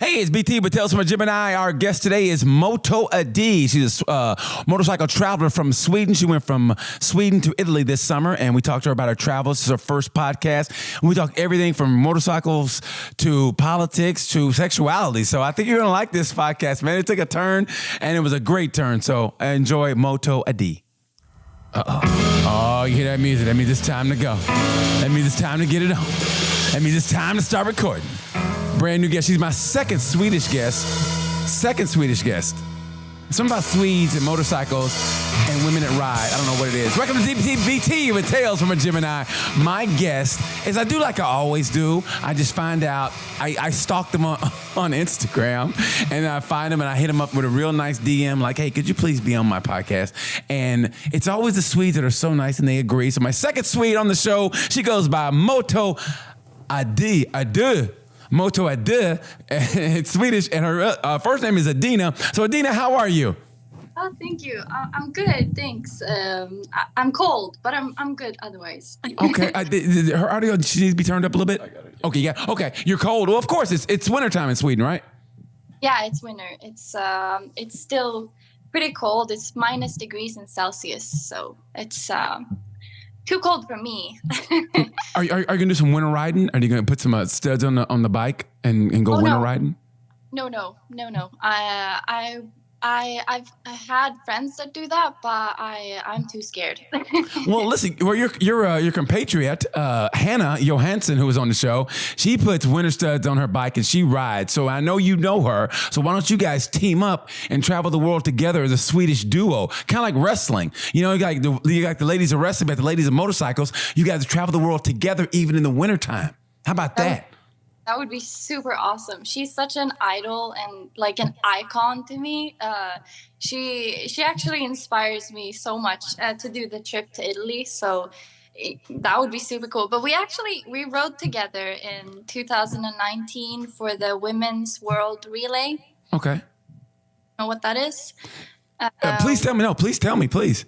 Hey, it's BT with Tales from a Gemini. Our guest today is Moto Adde. She's a motorcycle traveler from Sweden. She went from Sweden to Italy this summer, and we talked to her about her travels. This is her first podcast. And we talk everything from motorcycles to politics to sexuality. So I think you're going to like this podcast, man. It took a turn, and it was a great turn. So enjoy Moto Adde. Uh-oh. Oh, you hear that music? That means it's time to go. That means it's time to get it on. That means it's time to start recording. Brand new guest. She's my second Swedish guest. Something about Swedes and motorcycles and women that ride. I don't know what it is. Welcome to DBT with Tales from a Gemini. My guest is, I do like I always do. I just find out, I stalk them on Instagram, and I find them and I hit them up with a real nice DM like, hey, could you please be on my podcast? And it's always the Swedes that are so nice and they agree. So my second Swede on the show, she goes by Moto Adde. Moto Adde, it's Swedish, and her first name is Adina. So Adina, how are you? Oh, thank you. I'm good, thanks. I'm cold, but I'm good otherwise. Okay, her audio, she needs to be turned up a little bit? I got it. Okay, yeah. Okay, you're cold. Well, of course, it's wintertime in Sweden, right? Yeah, it's winter. It's still pretty cold. It's minus degrees in Celsius, so it's too cold for me. Are you gonna do some winter riding? Are you gonna put some studs on the bike and go winter riding? No. I've had friends that do that, but I'm too scared. Well, listen, your compatriot Hannah Johansson, who was on the show, she puts winter studs on her bike and she rides. So I know you know her. So why don't you guys team up and travel the world together as a Swedish duo, kind of like wrestling? You know, you got the ladies of wrestling, but the ladies of motorcycles. You guys travel the world together, even in the wintertime. How about that? That would be super awesome. She's such an idol and like an icon to me. She actually inspires me so much to do the trip to Italy. So that would be super cool. But we rode together in 2019 for the Women's World Relay. Okay. You know what that is? Please tell me. No, please tell me, please.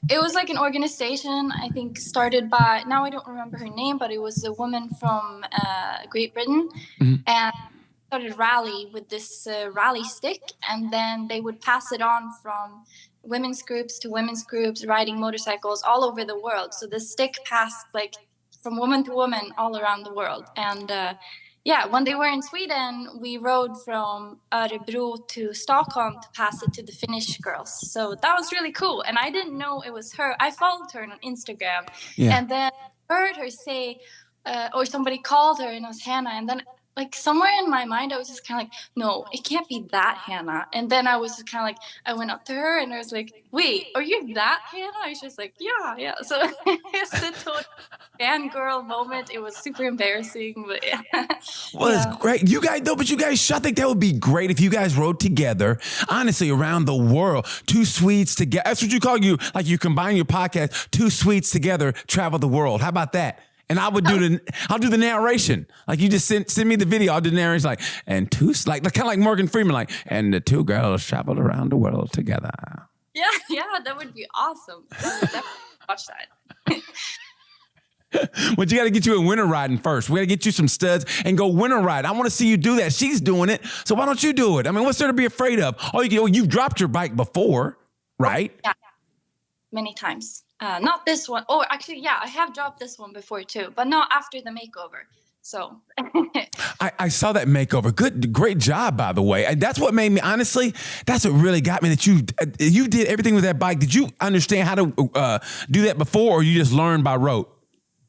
It was like an organization, I think, started by, now I don't remember her name, but it was a woman from Great Britain. Mm-hmm. And started rally with this rally stick. And then they would pass it on from women's groups to women's groups, riding motorcycles all over the world. So the stick passed like from woman to woman all around the world. And when they were in Sweden, we rode from Örebro to Stockholm to pass it to the Finnish girls. So that was really cool. And I didn't know it was her. I followed her on Instagram. Yeah. And then heard her say, or somebody called her and it was Hannah. And then like somewhere in my mind, I was just kind of like, no, it can't be that Hannah. And then I was just kind of like, I went up to her and I was like, wait, are you that Hannah? I was just like, yeah. So it's a total fangirl moment. It was super embarrassing, but yeah. Well, yeah. It's great. You guys, I think that would be great if you guys rode together, honestly, around the world. Two Swedes together. That's what you call you combine your podcast, two Swedes together, travel the world. How about that? And I'll do the narration. Like you just send me the video. I'll do the narration and two, like kind of like Morgan Freeman, and the two girls traveled around the world together. Yeah, that would be awesome. I would definitely watch that. Well, you got to get you a winter riding first. We got to get you some studs and go winter ride. I want to see you do that. She's doing it. So why don't you do it? I mean, what's there to be afraid of? You've dropped your bike before, right? Yeah, many times. Not this one. Oh, actually, yeah, I have dropped this one before too, but not after the makeover. So I saw that makeover. Great job, by the way. And that's what made me, honestly, that's what really got me, that you did everything with that bike. Did you understand how to do that before, or you just learned by rote?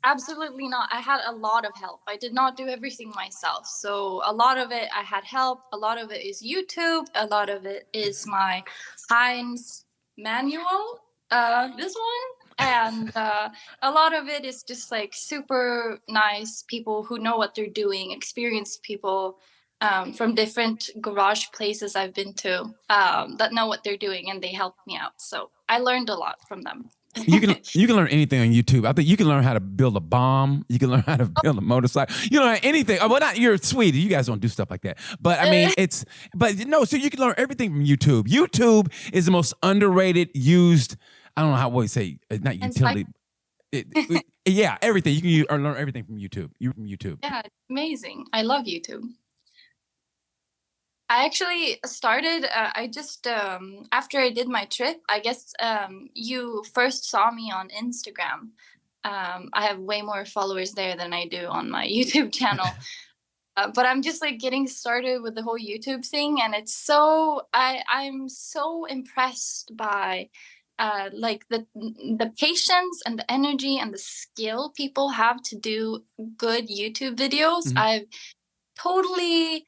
Absolutely not. I had a lot of help. I did not do everything myself. So a lot of it, I had help. A lot of it is YouTube. A lot of it is my Heinz manual, this one. And a lot of it is just like super nice people who know what they're doing, experienced people from different garage places I've been to that know what they're doing, and they helped me out. So I learned a lot from them. You can learn anything on YouTube. I think you can learn how to build a bomb. You can learn how to build a motorcycle. You can learn anything. Well, not you're Sweden. You guys don't do stuff like that. But I mean, so you can learn everything from YouTube. YouTube is the most underrated, used. I don't know how we say not utility. Yeah, everything. You can learn everything from YouTube. Yeah, amazing. I love YouTube. I actually started, I just, after I did my trip, I guess you first saw me on Instagram. I have way more followers there than I do on my YouTube channel. But I'm just like getting started with the whole YouTube thing. And it's so, I'm so impressed by like the patience and the energy and the skill people have to do good YouTube videos. I've totally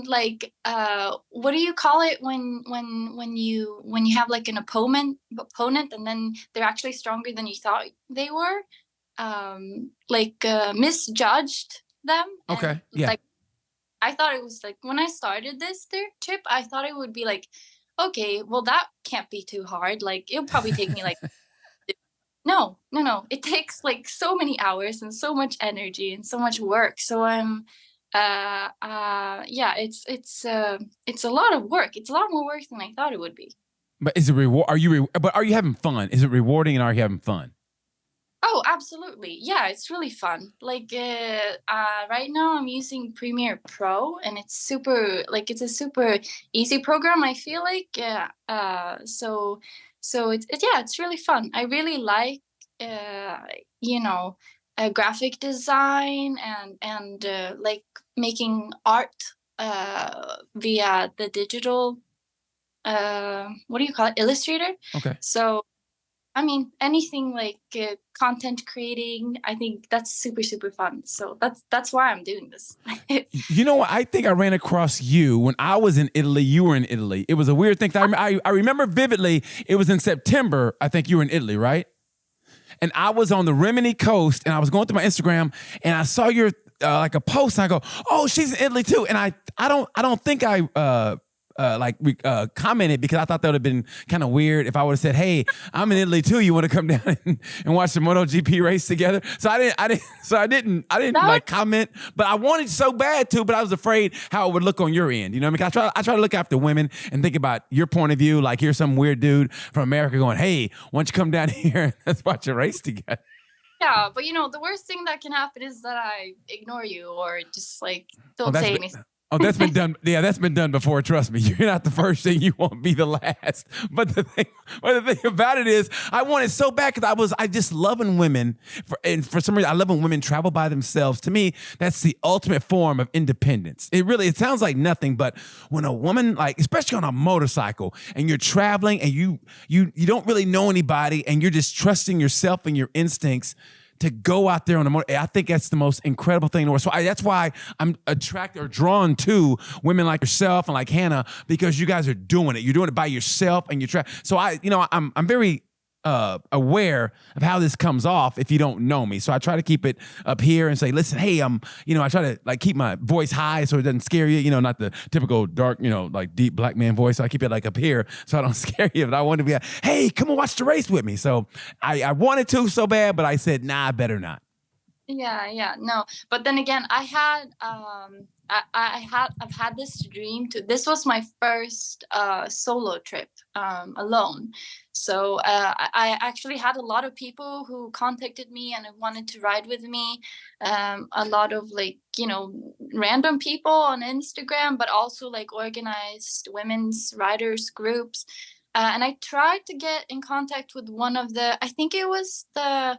like what do you call it when you have like an opponent and then they're actually stronger than you thought they were, like misjudged them. Okay. And Yeah. like I thought it was like when I started this third trip, I thought it would be like, okay, well that can't be too hard, like it'll probably take me like no, it takes like so many hours and so much energy and so much work. So I'm yeah, it's a lot of work. It's a lot more work than I thought it would be. But is it reward? But are you having fun? Is it rewarding and are you having fun? Oh, absolutely. Yeah, it's really fun. Like right now I'm using Premiere Pro and it's super, like it's a super easy program, I feel like. So yeah, it's really fun. I really like you know, graphic design and like making art via the digital what do you call it, Illustrator. Okay. So I mean, anything like content creating, I think that's super fun. So that's why I'm doing this. You know what? I think I ran across you when I was in Italy. You were in Italy. It was a weird thing. I remember vividly. It was in September. I think you were in Italy, right? And I was on the Rimini coast, and I was going through my Instagram, and I saw your like a post. And I go, "Oh, she's in Italy too." And I don't think I commented because I thought that would have been kind of weird if I would have said, "Hey, I'm in Italy too. You want to come down and watch the MotoGP race together?" So I didn't like comment, but I wanted so bad to, but I was afraid how it would look on your end. You know what I mean? I try to look after women and think about your point of view. Like here's some weird dude from America going, "Hey, why don't you come down here and let's watch a race together?" Yeah, but you know, the worst thing that can happen is that I ignore you or just like don't say anything. Oh, that's been done. Yeah, that's been done before. Trust me, you're not the first thing. You won't be the last. But the thing about it is, I want it so bad because I just loving women, and for some reason, I love when women travel by themselves. To me, that's the ultimate form of independence. It sounds like nothing, but when a woman, like especially on a motorcycle, and you're traveling and you don't really know anybody, and you're just trusting yourself and your instincts to go out there on a motor, I think that's the most incredible thing in the world. So that's why I'm attracted or drawn to women like yourself and like Hannah, because you guys are doing it. You're doing it by yourself and you're so I'm very aware of how this comes off if you don't know me. So I try to keep it up here and say, listen, hey, I try to like keep my voice high so it doesn't scare you, not the typical dark, like deep black man voice. So I keep it like up here so I don't scare you. But I want to be like, hey, come and watch the race with me. So I wanted to so bad, but I said, nah, I better not. Yeah, no. But then again, I've had this dream to, this was my first solo trip alone. So I actually had a lot of people who contacted me and wanted to ride with me. A lot of like, random people on Instagram, but also like organized women's riders groups. And I tried to get in contact with one of I think it was the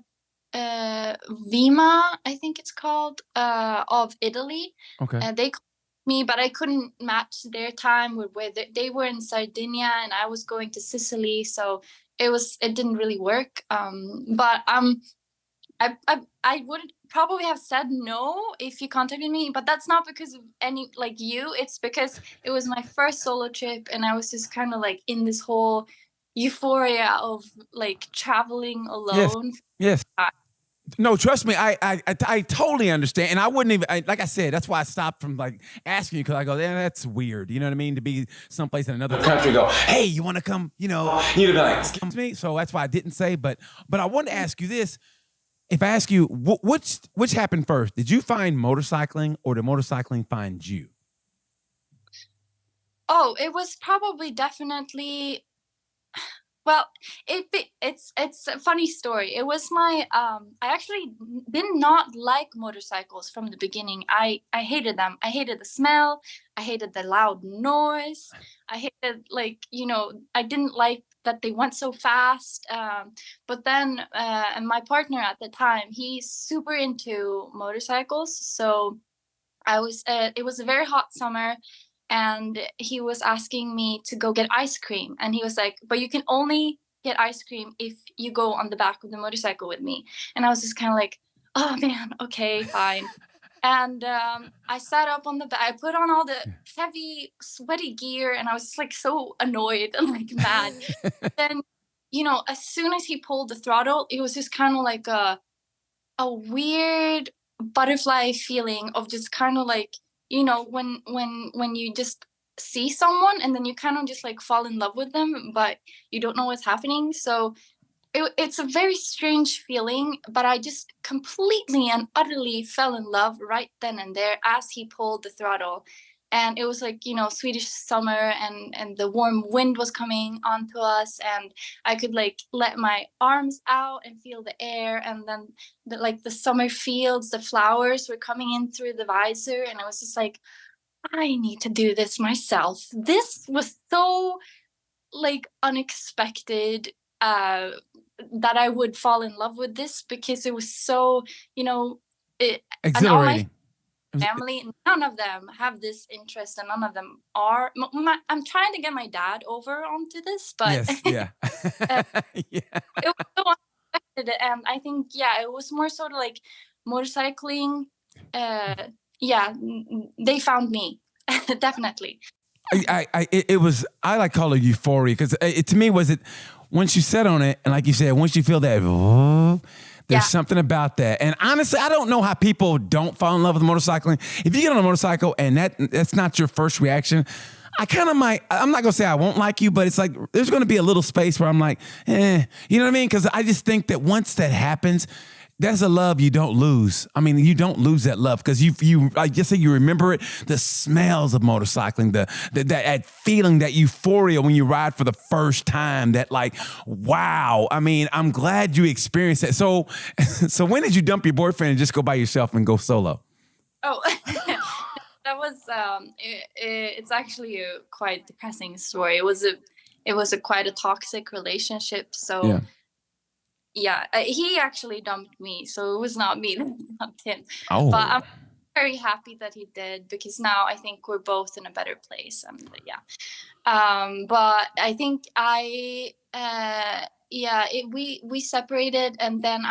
Vima, I think it's called, of Italy. Okay. They called me, but I couldn't match their time with where they were in Sardinia and I was going to Sicily, so it didn't really work. But I would probably have said no if you contacted me, but that's not because of any like you. It's because it was my first solo trip and I was just kind of like in this whole euphoria of like traveling alone. Yes. No, trust me, I totally understand, and I wouldn't even like I said. That's why I stopped from like asking you because I go, yeah, that's weird. You know what I mean? To be someplace in another country, go, hey, you want to come? You'd be like, excuse me. So that's why I didn't say. But I wanted to ask you this: if I ask you, which happened first? Did you find motorcycling, or did motorcycling find you? Oh, it was probably definitely Well, it's a funny story. It was my I actually did not like motorcycles from the beginning. I hated them. I hated the smell. I hated the loud noise. I hated, like, I didn't like that they went so fast. But then and my partner at the time, he's super into motorcycles. So I was it was a very hot summer, and he was asking me to go get ice cream, and he was like, but you can only get ice cream if you go on the back of the motorcycle with me. And I was just kind of like, oh man, okay, fine. And I sat up on the back. I put on all the heavy sweaty gear, and I was just like so annoyed and like mad. Then, as soon as he pulled the throttle, it was just kind of like a weird butterfly feeling of just kind of like, when you just see someone and then you kind of just like fall in love with them, but you don't know what's happening. So it's a very strange feeling, but I just completely and utterly fell in love right then and there as he pulled the throttle. And it was like, Swedish summer, and the warm wind was coming onto us, and I could like let my arms out and feel the air. And then the summer fields, the flowers were coming in through the visor. And I was just like, I need to do this myself. This was so like unexpected, that I would fall in love with this, because it was so, and all my Exhilarating. family, none of them have this interest, and none of them are. I'm trying to get my dad over onto this, but Yes, yeah. Yeah. it was so unexpected. And I think, yeah, it was more sort of like motorcycling. Yeah, they found me. Definitely. It was, I like call it euphoria, because to me was it, once you set on it, and like you said, once you feel that, there's something about that. And honestly, I don't know how people don't fall in love with motorcycling. If you get on a motorcycle and that's not your first reaction, I kind of might, I'm not going to say I won't like you, but it's like, there's going to be a little space where I'm like, you know what I mean? Because I just think that once that happens, that's a love you don't lose. I mean, you don't lose that love, because you I just say you remember it, the smells of motorcycling, that feeling, that euphoria when you ride for the first time, that like, wow. I mean, I'm glad you experienced that. So when did you dump your boyfriend and just go by yourself and go solo? Oh, that was it's actually a quite depressing story. It was a quite a toxic relationship. So. Yeah. Yeah, he actually dumped me, so it was not me that dumped him. Oh. But I'm very happy that he did, because now I think we're both in a better place. Yeah. But I think we separated, and then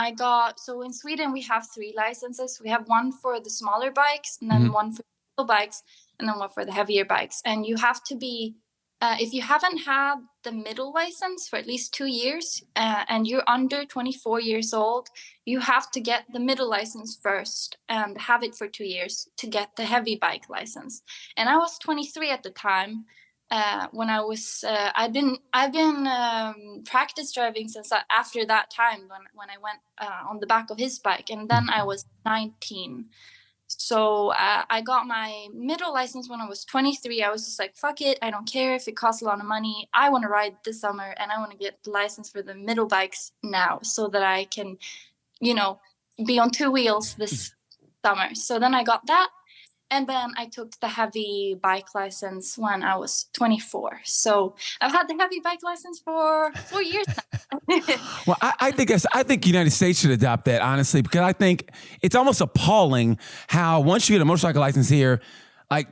so in Sweden we have 3 licenses. We have one for the smaller bikes, and then one for the bikes, and then one for the heavier bikes. And you have to be, if you haven't had the middle license for at least 2 years, and you're under 24 years old, you have to get the middle license first and have it for 2 years to get the heavy bike license. And I was 23 at the time. When I was, I've been practice driving since after that time, when I went on the back of his bike, and then I was 19. So I got my middle license when I was 23. I was just like, fuck it. I don't care if it costs a lot of money. I want to ride this summer, and I want to get the license for the middle bikes now, so that I can, be on 2 wheels this summer. So then I got that. And then I took the heavy bike license when I was 24. So I've had the heavy bike license for 4 years now. Well, I think United States should adopt that, honestly, because I think it's almost appalling how once you get a motorcycle license here, like,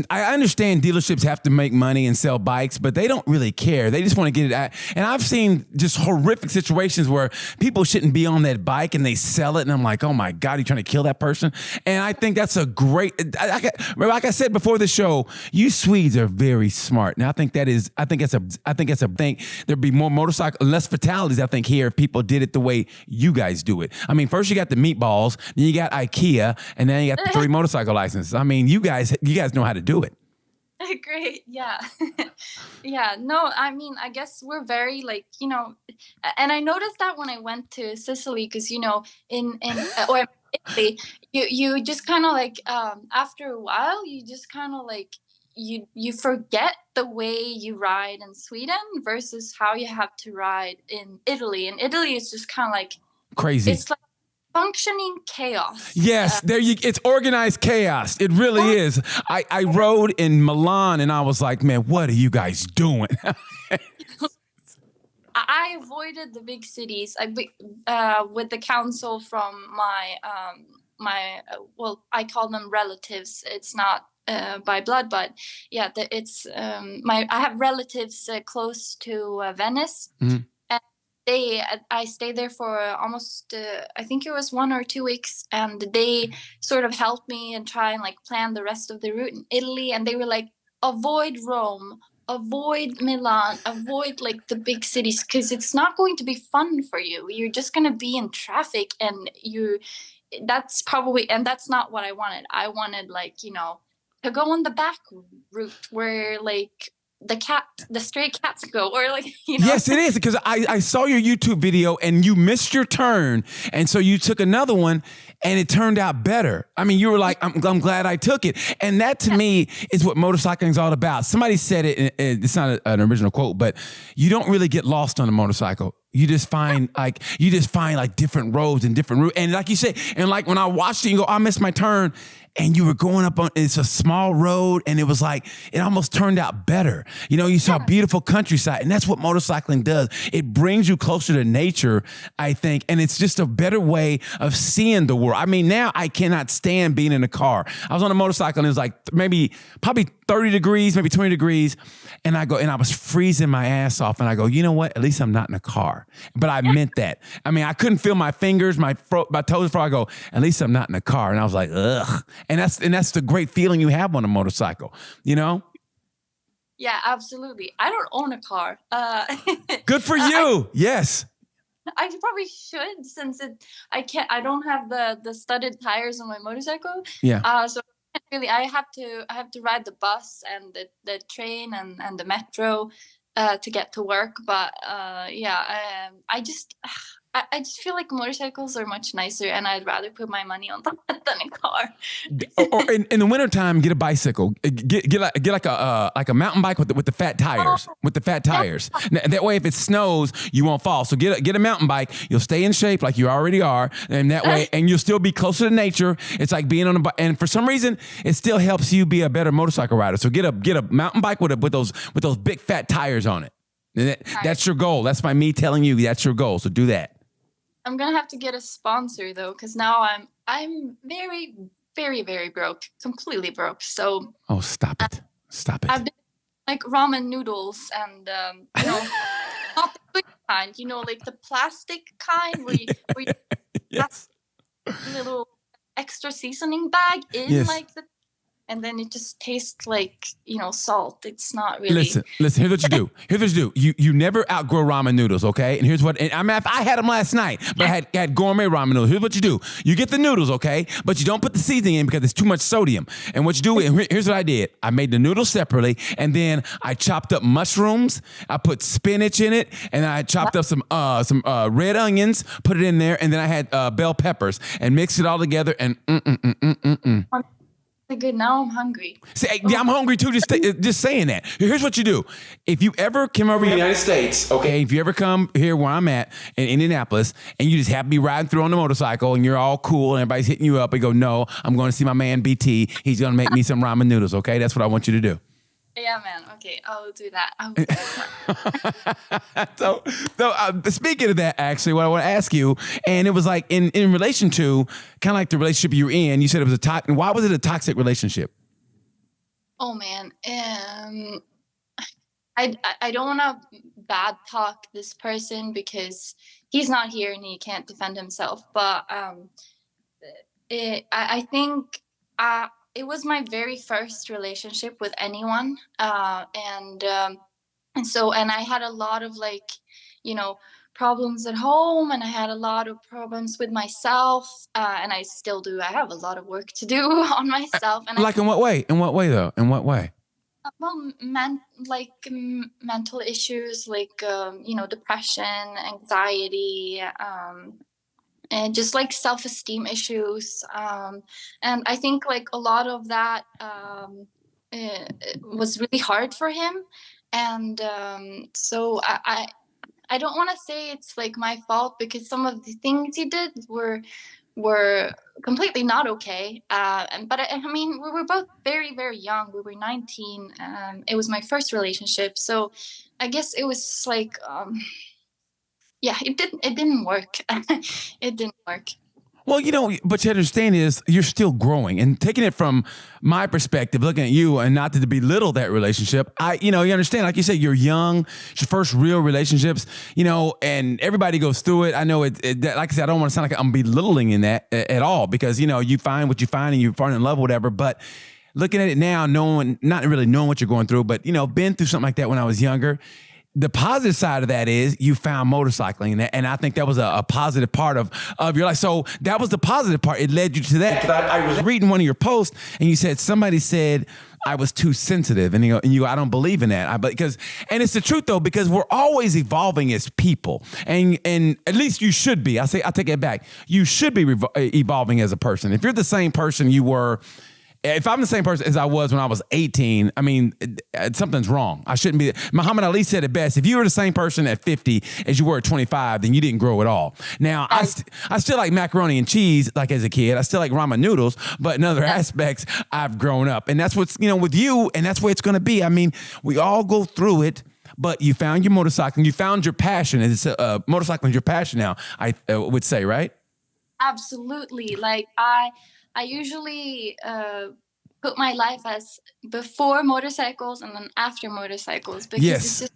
I understand dealerships have to make money and sell bikes, but they don't really care. They just want to get it out. And I've seen just horrific situations where people shouldn't be on that bike and they sell it. And I'm like, oh my God, you're trying to kill that person. And I think that's a great, like I said before the show, you Swedes are very smart. And I think it's a thing. There'd be more less fatalities, I think, here if people did it the way you guys do it. I mean, first you got the meatballs, then you got IKEA, and then you got the 3 motorcycle licenses. I mean, you guys know how to do it. Great. Yeah. Yeah. No, I mean, I guess we're very and I noticed that when I went to Sicily, because, in Italy, you just kind of like after a while, you just kind of like you forget the way you ride in Sweden versus how you have to ride in Italy. And Italy is just kind of like Crazy. it's like functioning chaos. Yes, it's organized chaos. It really is. I rode in Milan and I was like, man, what are you guys doing? I avoided the big cities. With the counsel from my well, I call them relatives. It's not by blood, but yeah, it's I have relatives close to Venice, Mhm. and I stayed there for almost I think it was 1 or 2 weeks, and they sort of helped me and try and like plan the rest of the route in Italy, and they were like, avoid Rome, avoid Milan, avoid like the big cities, because it's not going to be fun for you. You're just going to be in traffic, and that's probably, and that's not what I wanted. I wanted, like, to go on the back route where like the stray cats go, or like, Yes, it is, because I saw your YouTube video and you missed your turn, and so you took another one, and it turned out better. I mean, you were like, I'm glad I took it, and that to me is what motorcycling is all about. Somebody said it, and it's not an original quote, but you don't really get lost on a motorcycle. You just find like different roads and different routes, and like you say, and like when I watched it, you go, I missed my turn. And you were going up on, it's a small road, and it was like, it almost turned out better. You saw beautiful countryside, and that's what motorcycling does. It brings you closer to nature, I think, and it's just a better way of seeing the world. I mean, now I cannot stand being in a car. I was on a motorcycle, and it was like probably 30 degrees, maybe 20 degrees, and I was freezing my ass off, and I go, you know what? At least I'm not in a car. But I meant that. I mean, I couldn't feel my fingers, my toes, before I go, at least I'm not in a car. And I was like, ugh. And that's the great feeling you have on a motorcycle, Yeah, absolutely. I don't own a car. Good for you. Yes. I probably should, since I don't have the studded tires on my motorcycle. Yeah. So really, I have to ride the bus and the train and the metro to get to work. But I just feel like motorcycles are much nicer, and I'd rather put my money on that than a car. Or in the wintertime, get a bicycle. Get like a mountain bike with the fat tires. With the fat tires. Now, that way, if it snows, you won't fall. So get a mountain bike. You'll stay in shape like you already are, and that way, and you'll still be closer to nature. It's like being on a bike, and for some reason, it still helps you be a better motorcycle rider. So get a mountain bike with those big fat tires on it. That's your goal. That's by me telling you that's your goal. So do that. I'm gonna have to get a sponsor though, because now I'm very, very, very broke, completely broke. So stop it! Stop it! I've been like ramen noodles, and not the good kind, like the plastic kind where you Yes. have a little extra seasoning bag in, Yes. like and then it just tastes like salt. It's not really. Listen. Here's what you do. You never outgrow ramen noodles, okay? And here's what. And I had them last night, but I had gourmet ramen noodles. Here's what you do. You get the noodles, okay? But you don't put the seasoning in because it's too much sodium. And what you do, here's what I did. I made the noodles separately, and then I chopped up mushrooms. I put spinach in it, and I chopped up some red onions, put it in there, and then I had bell peppers, and mixed it all together. And Good. Now I'm hungry. Yeah, I'm hungry too. Just saying that. Here's what you do. If you ever come over to the United States, okay, if you ever come here where I'm at in Indianapolis, and you just happen to be riding through on the motorcycle, and you're all cool, and everybody's hitting you up, and go, no, I'm going to see my man BT. He's going to make me some ramen noodles, okay? That's what I want you to do. Yeah, man. Okay, I'll do that. So speaking of that, actually, what I want to ask you, and it was like in relation to kind of like the relationship you were in, you said it was why was it a toxic relationship? Oh man, I don't want to bad talk this person because he's not here and he can't defend himself. But I think it was my very first relationship with anyone, and I had a lot of problems at home, and I had a lot of problems with myself, and I still do. I have a lot of work to do on myself. And in what way? In what way though? In what way? Well, mental issues, like depression, anxiety, and just like self-esteem issues. And I think like a lot of that was really hard for him. And so I don't want to say it's like my fault, because some of the things he did were completely not okay. But I mean, we were both very, very young. We were 19. It was my first relationship, so I guess it was like, yeah, it didn't work. It didn't work. Well, but you understand is you're still growing, and taking it from my perspective, looking at you, and not to belittle that relationship. You understand, like you said, you're young, it's your first real relationships, and everybody goes through it. I know like I said, I don't want to sound like I'm belittling in that at all, because, you find what you find and you fall in love, whatever. But looking at it now, not really knowing what you're going through, but, been through something like that when I was younger. The positive side of that is you found motorcycling, and I think that was a positive part of your life. So that was the positive part. It led you to that. I was reading one of your posts, and you said somebody said I was too sensitive, and you I don't believe in that. And it's the truth though, because we're always evolving as people, and at least you should be. I take it back. You should be evolving as a person. If you're the same person you were. If I'm the same person as I was when I was 18, I mean, something's wrong. I shouldn't be. Muhammad Ali said it best. If you were the same person at 50 as you were at 25, then you didn't grow at all. Now, I still like macaroni and cheese like as a kid. I still like ramen noodles, but in other aspects, I've grown up. And that's what's, with you, and that's where it's going to be. I mean, we all go through it. But you found your motorcycling. You found your passion. It's motorcycling is your passion now, I would say, right? Absolutely. Like I usually put my life as before motorcycles and then after motorcycles, because yes.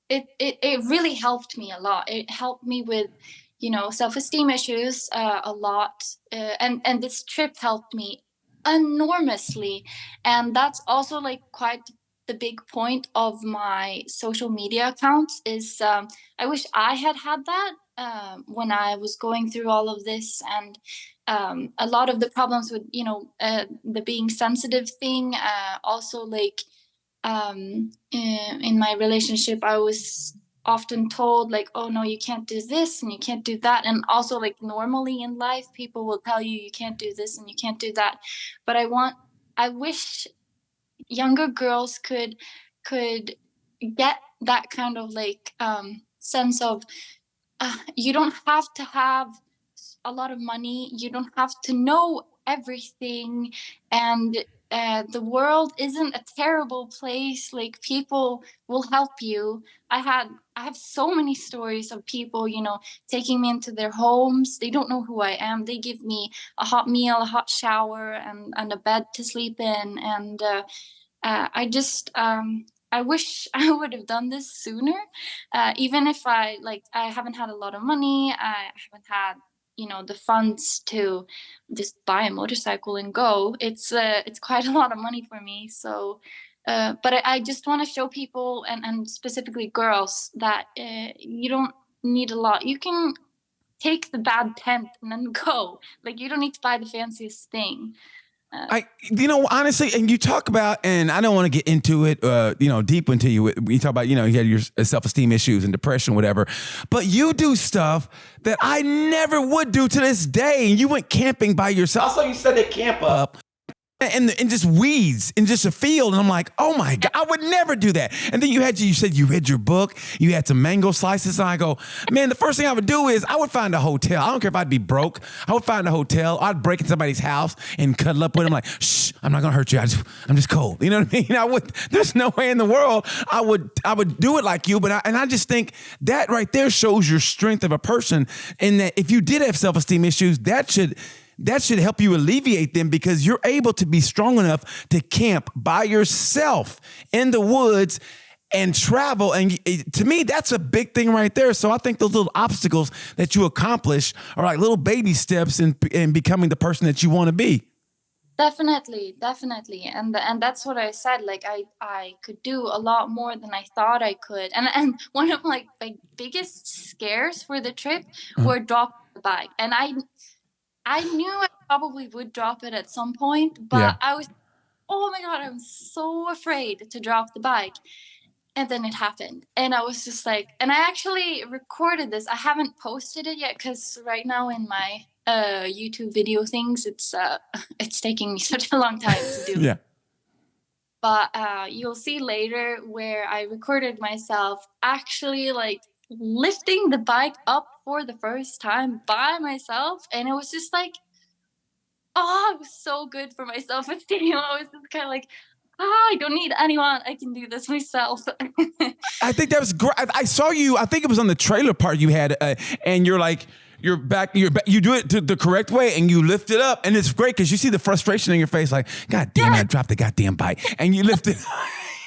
It really helped me a lot. It helped me with, self-esteem issues a lot, and this trip helped me enormously. And that's also like quite the big point of my social media accounts is, I wish I had that when I was going through all of this. And a lot of the problems with, the being sensitive thing, also like in my relationship, I was often told like, oh no, you can't do this and you can't do that. And also like normally in life, people will tell you can't do this and you can't do that. But I wish younger girls could get that kind of like sense of, you don't have to have a lot of money, you don't have to know everything, and the world isn't a terrible place. Like, people will help you. I have so many stories of people, taking me into their homes. They don't know who I am. They give me a hot meal, a hot shower, and a bed to sleep in. And I wish I would have done this sooner. Even if I haven't had a lot of money, I haven't had, the funds to just buy a motorcycle and go. It's quite a lot of money for me. So, but I just want to show people, and specifically girls, that you don't need a lot. You can take the bad tent and then go. Like, you don't need to buy the fanciest thing. Honestly, and you talk about, and I don't want to get into it, deep into you. You talk about, you had your self-esteem issues and depression, whatever, but you do stuff that I never would do to this day. And you went camping by yourself. Also, you set a camp up and just weeds in just a field. And I'm like, oh my God, I would never do that. And then you said you read your book, you had some mango slices. And I go, man, the first thing I would do is I would find a hotel. I don't care if I'd be broke. I would find a hotel. I'd break in somebody's house and cuddle up with them like, shh, I'm not going to hurt you. I'm just cold. You know what I mean? There's no way in the world I would do it like you. But I just think that right there shows your strength of a person. And that if you did have self-esteem issues, that should help you alleviate them, because you're able to be strong enough to camp by yourself in the woods and travel. And to me, that's a big thing right there. So I think those little obstacles that you accomplish are like little baby steps in becoming the person that you want to be. Definitely. And that's what I said. Like, I could do a lot more than I thought I could. And one of my biggest scares for the trip were dropping the bike. And I knew I probably would drop it at some point, but I was, oh my God, I'm so afraid to drop the bike. And then it happened. And I was just like, and I actually recorded this. I haven't posted it yet because right now in my YouTube video things, it's taking me such a long time to do. Yeah. But you'll see later where I recorded myself actually like lifting the bike up for the first time by myself. And it was just like, oh, it was so good for my self-esteem. I was just kind of like, I don't need anyone. I can do this myself. I think that was great. I saw you, I think it was on the trailer part you had, and you're like, you're back, you do it the correct way and you lift it up. And it's great because you see the frustration in your face, like, God damn it, I dropped the goddamn bike. And you lift it.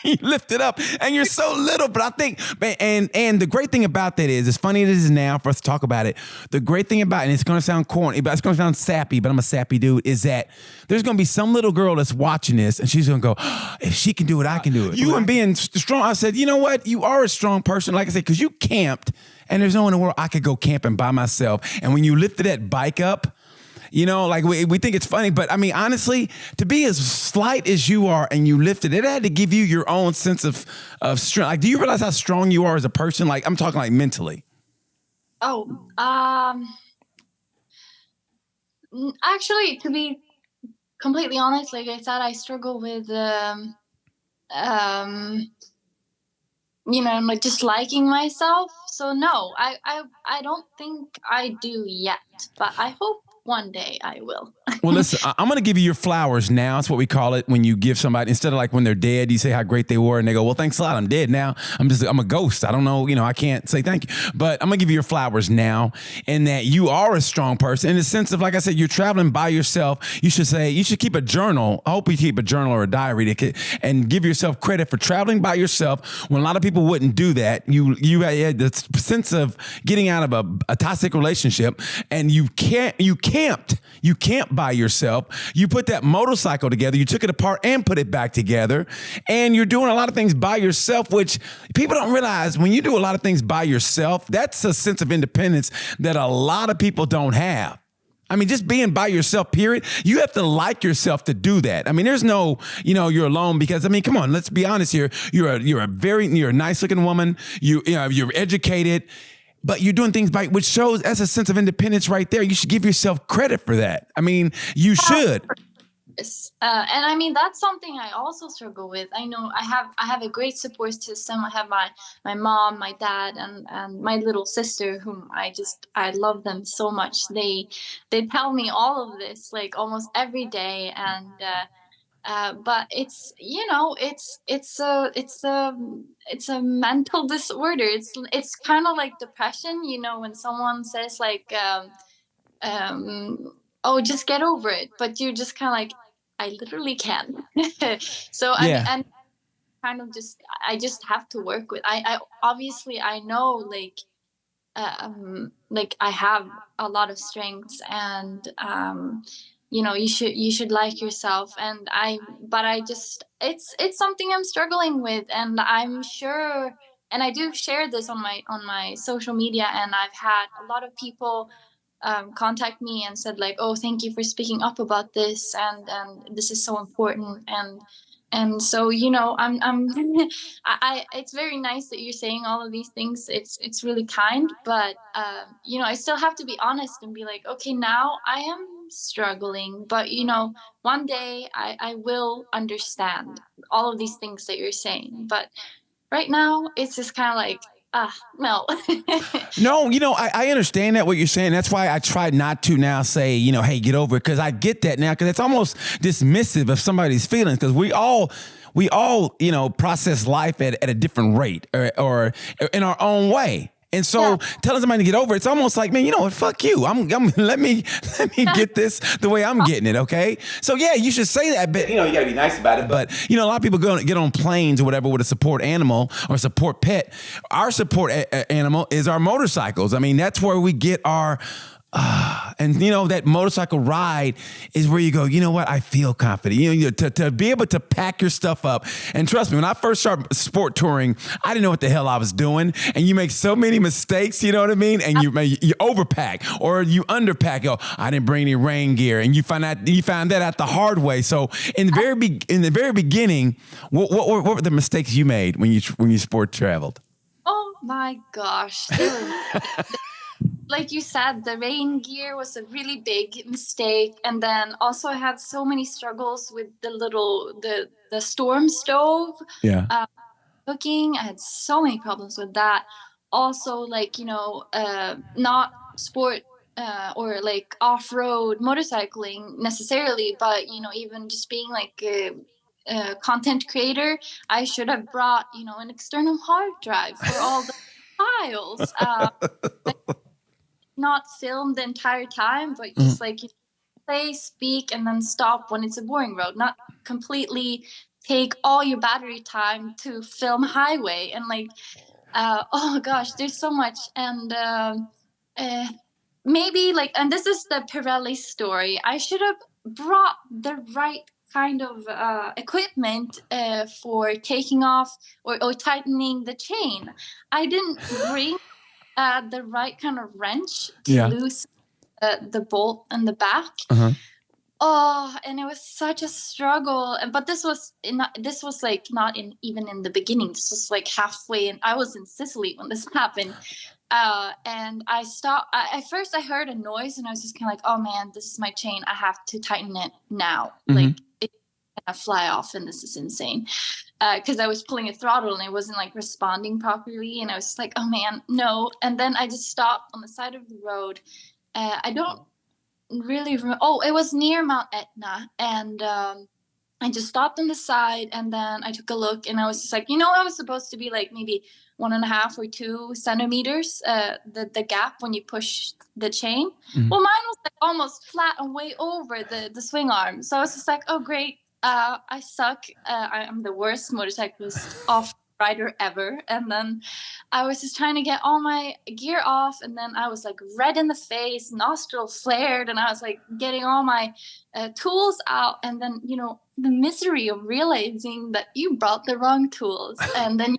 You lift it up and you're so little, but I think, and the great thing about that is, as funny as it is now for us to talk about it, the great thing about it, and it's going to sound corny, but it's going to sound sappy, but I'm a sappy dude, is that there's going to be some little girl that's watching this and she's going to go, oh, if she can do it, I can do it. You and being strong, I said, you know what? You are a strong person. Like I said, because you camped and there's no one in the world I could go camping by myself. And when you lifted that bike up, you know, like we think it's funny, but I mean, honestly, to be as slight as you are and you lifted it, had to give you your own sense of strength. Like, do you realize how strong you are as a person? Like, I'm talking like mentally. Oh, actually, to be completely honest, like I said, I struggle with, like just liking myself. So no, I don't think I do yet, but I hope one day I will. Well, listen, I'm going to give you your flowers now. That's what we call it when you give somebody, instead of like when they're dead, you say how great they were and they go, well, thanks a lot. I'm dead now. I'm a ghost. I don't know. I can't say thank you, but I'm going to give you your flowers now, in that you are a strong person in the sense of, like I said, you're traveling by yourself. You should keep a journal. I hope you keep a journal or a diary and give yourself credit for traveling by yourself when a lot of people wouldn't do that. You had the sense of getting out of a toxic relationship, and you camped by yourself. You put that motorcycle together, you took it apart and put it back together, and you're doing a lot of things by yourself, which people don't realize. When you do a lot of things by yourself, that's a sense of independence that a lot of people don't have. I mean, just being by yourself, period. You have to like yourself to do that. I mean, there's no, you're alone, because, I mean, come on, let's be honest here. You're a nice looking woman. You're educated, but you're doing things which shows as a sense of independence right there. You should give yourself credit for that. I mean, you should. And I mean, that's something I also struggle with. I know I have a great support system. I have my mom, my dad, and my little sister, whom I love them so much. They tell me all of this like almost every day, and but it's it's a mental disorder. It's kind of like depression. When someone says like oh, just get over it, but you're just kind of like, I literally can't. So yeah. and kind of I just have to work with. I obviously I know like I have a lot of strengths, and you should like yourself, and it's something I'm struggling with, and I'm sure, and I do share this on my social media, and I've had a lot of people contact me and said like, oh, thank you for speaking up about this, and this is so important, and so I'm it's very nice that you're saying all of these things. It's really kind, but I still have to be honest and be like, okay, now I am struggling, but one day I will understand all of these things that you're saying, but right now it's just kind of like, no. No, I understand that what you're saying. That's why I try not to now say, hey, get over it, because I get that now, because it's almost dismissive of somebody's feelings, because we all process life at a different rate or in our own way. And so telling somebody to get over, it's almost like, man, you know what? Fuck you. Let me get this the way I'm getting it. Okay. So yeah, you should say that, but you gotta be nice about it. But a lot of people get on planes or whatever with a support animal or support pet. Our support animal is our motorcycles. I mean, that's where we get our And that motorcycle ride is where you go, you know what? I feel confident. To be able to pack your stuff up. And trust me, when I first started sport touring, I didn't know what the hell I was doing. And you make so many mistakes, you know what I mean? And you overpack or you underpack. Oh, I didn't bring any rain gear, and you found that out the hard way. So in the very beginning, what were the mistakes you made when you sport traveled? Oh my gosh. Like you said, the rain gear was a really big mistake. And then also I had so many struggles with the storm stove. Yeah. Cooking. I had so many problems with that. Also, like, not sport or like off-road motorcycling necessarily, but, even just being like a content creator, I should have brought, an external hard drive for all the files. Not film the entire time, but just like play, speak, and then stop when it's a boring road. Not completely take all your battery time to film highway and like, oh gosh, there's so much. And maybe like, and this is the Pirelli story. I should have brought the right kind of equipment for taking off or tightening the chain. I didn't bring the right kind of wrench to loosen the bolt in the back. Oh, and it was such a struggle. But this was like not even in the beginning. This was like halfway, and I was in Sicily when this happened. And I stopped. At first, I heard a noise, and I was just kind of like, "Oh man, this is my chain. I have to tighten it now. Like it's gonna fly off, and this is insane." Because I was pulling a throttle and it wasn't like responding properly, and I was just like, "Oh man, no!" And then I just stopped on the side of the road. I don't really it was near Mount Etna, and I just stopped on the side, and then I took a look, and I was just like, I was supposed to be like maybe 1.5 or 2 centimeters the gap when you push the chain. Well, mine was like almost flat and way over the swing arm, so I was just like, oh great. I suck. I'm the worst motorcyclist off-rider ever. And then I was just trying to get all my gear off, and then I was like red in the face, nostril flared, and I was like getting all my tools out. And then, the misery of realizing that you brought the wrong tools. And then,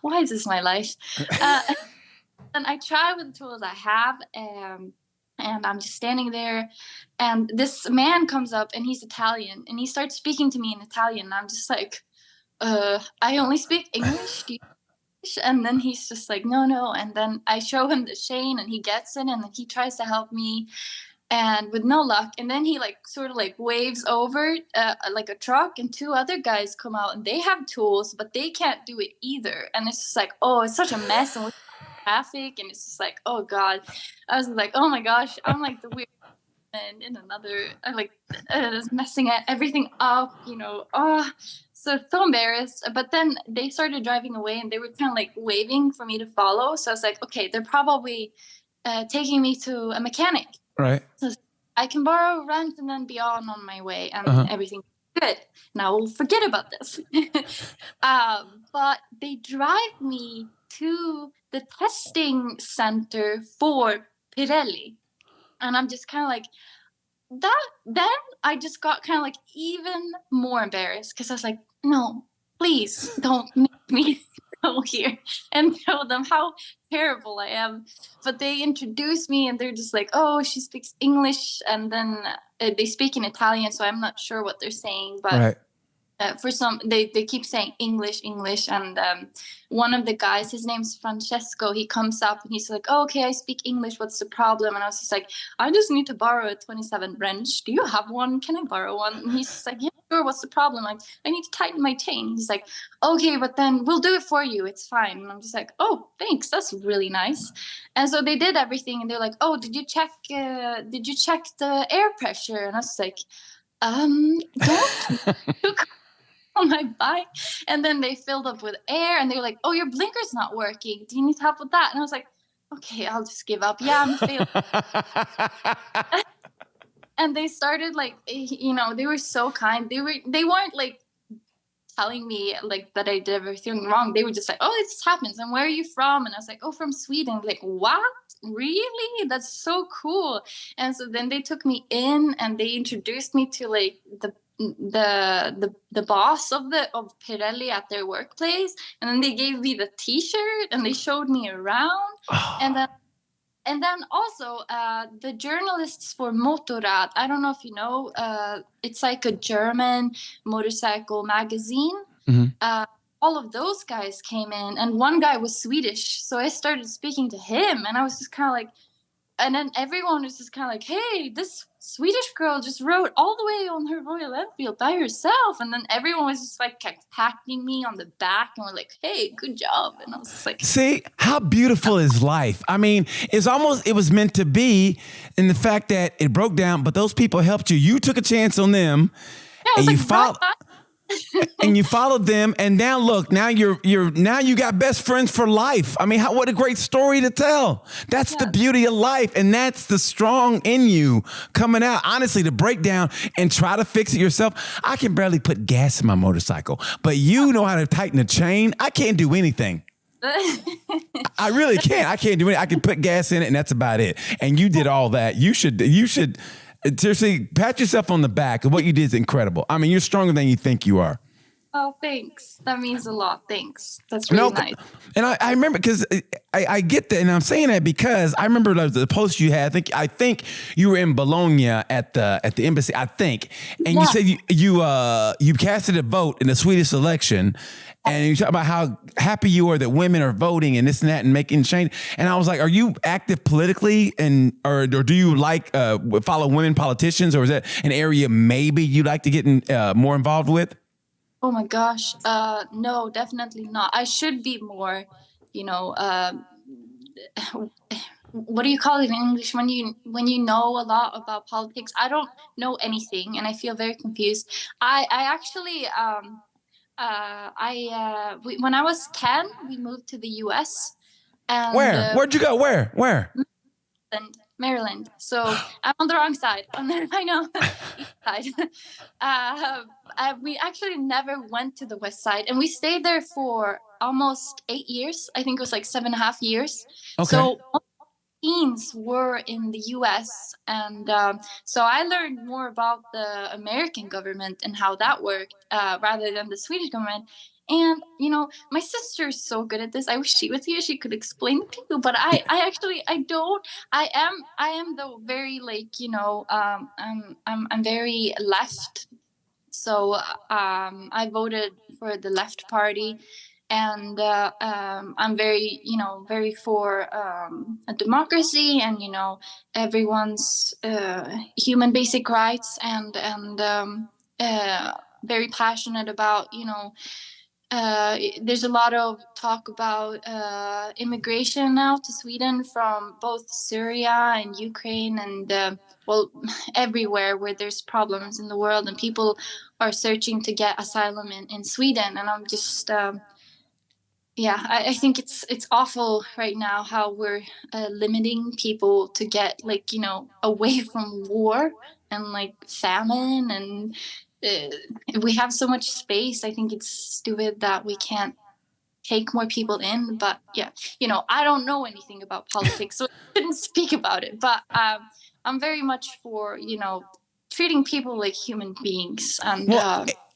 why is this my life? And I try with the tools I have, and I'm just standing there, and this man comes up, and he's Italian, and he starts speaking to me in Italian, and I'm just like, I only speak English. Do you English? And then he's just like, no. And then I show him the chain, and he gets it, and then he tries to help me, and with no luck. And then he like sort of like waves over like a truck, and 2 other guys come out, and they have tools, but they can't do it either. And it's just like, oh, it's such a mess. And traffic, and it's just like, oh god. I was like, oh my gosh, I'm like the weird and in another, I like messing everything up, so embarrassed. But then they started driving away, and they were kind of like waving for me to follow, so I was like, okay, they're probably taking me to a mechanic, right? So I can borrow, rent, and then be on my way, and everything good. Now we'll forget about this. But they drive me to the testing center for Pirelli, and I'm just kind of like that. Then I just got kind of like even more embarrassed, because I was like, no, please don't make me go here and show them how terrible I am. But they introduced me, and they're just like, oh, she speaks English, and then they speak in Italian, so I'm not sure what they're saying, but right. For some, they keep saying English, and one of the guys, his name's Francesco, he comes up, and he's like, oh, okay, I speak English, what's the problem? And I was just like, I just need to borrow a 27 wrench. Do you have one? Can I borrow one? And he's just like, yeah, sure, what's the problem? Like, I need to tighten my chain. He's like, okay, but then we'll do it for you, it's fine. And I'm just like, oh, thanks, that's really nice. And so they did everything, and they're like, oh, did you check the air pressure? And I was like, don't on my bike. And then they filled up with air, and they were like, oh, your blinker's not working, do you need help with that? And I was like, okay, I'll just give up. Yeah, I'm failing. And they started like, they were so kind. They weren't like telling me like that I did everything wrong. They were just like, oh, this happens, and where are you from? And I was like, oh, from Sweden. Like, what? really? That's so cool. And so then they took me in and they introduced me to like the boss of Pirelli at their workplace, and then they gave me the t-shirt and they showed me around. and then and then also the journalists for Moto Adde, I don't know if you know, it's like a German motorcycle magazine. All of those guys came in, and one guy was Swedish, so I started speaking to him, and I was just kind of like, and then everyone was just kind of like, hey, this Swedish girl just rode all the way on her Royal Enfield by herself. And then everyone was just like patting me on the back and were like, hey, good job. And I was just like, see, how beautiful is life? I mean, it was meant to be in the fact that it broke down, but those people helped you. You took a chance on them, and you followed. And you followed them, and now look, now you got best friends for life. I mean, what a great story to tell. That's the beauty of life, and that's the strong in you coming out. Honestly, to break down and try to fix it yourself. I can barely put gas in my motorcycle, but you know how to tighten a chain. I can't do anything. I really can't. I can't do it. I can put gas in it, and that's about it. And you did all that. You should seriously pat yourself on the back. What you did is incredible. I mean, you're stronger than you think you are. Oh, thanks. That means a lot. Thanks. That's really nice. And I remember, because I get that, and I'm saying that because I remember the post you had. I think you were in Bologna at the embassy. I think, and you said you casted a vote in the Swedish election. And you talk about how happy you are that women are voting and this and that and making change. And I was like, are you active politically, or do you like follow women politicians, or is that an area maybe you'd like to get more involved with? Oh my gosh, no, definitely not. I should be more, what do you call it in English when you know a lot about politics? I don't know anything, and I feel very confused. I actually. When I was 10, we moved to the US. And, where'd you go? Where? Maryland. So I'm on the wrong side. I know, east side. We actually never went to the west side, and we stayed there for almost 8 years. I think it was like 7.5 years. Okay. So teens were in the US, and so I learned more about the American government and how that worked rather than the Swedish government. And my sister is so good at this. I wish she was here. She could explain it to you, but I don't. I am though very I'm very left. So I voted for the left party. And I'm very, very for a democracy and, everyone's human basic rights, and very passionate about, there's a lot of talk about immigration now to Sweden from both Syria and Ukraine and, everywhere where there's problems in the world, and people are searching to get asylum in Sweden. And I'm just... I think it's awful right now how we're limiting people to get away from war and famine, and we have so much space. I think it's stupid that we can't take more people in. But I don't know anything about politics, so I shouldn't speak about it. But I'm very much for treating people like human beings. And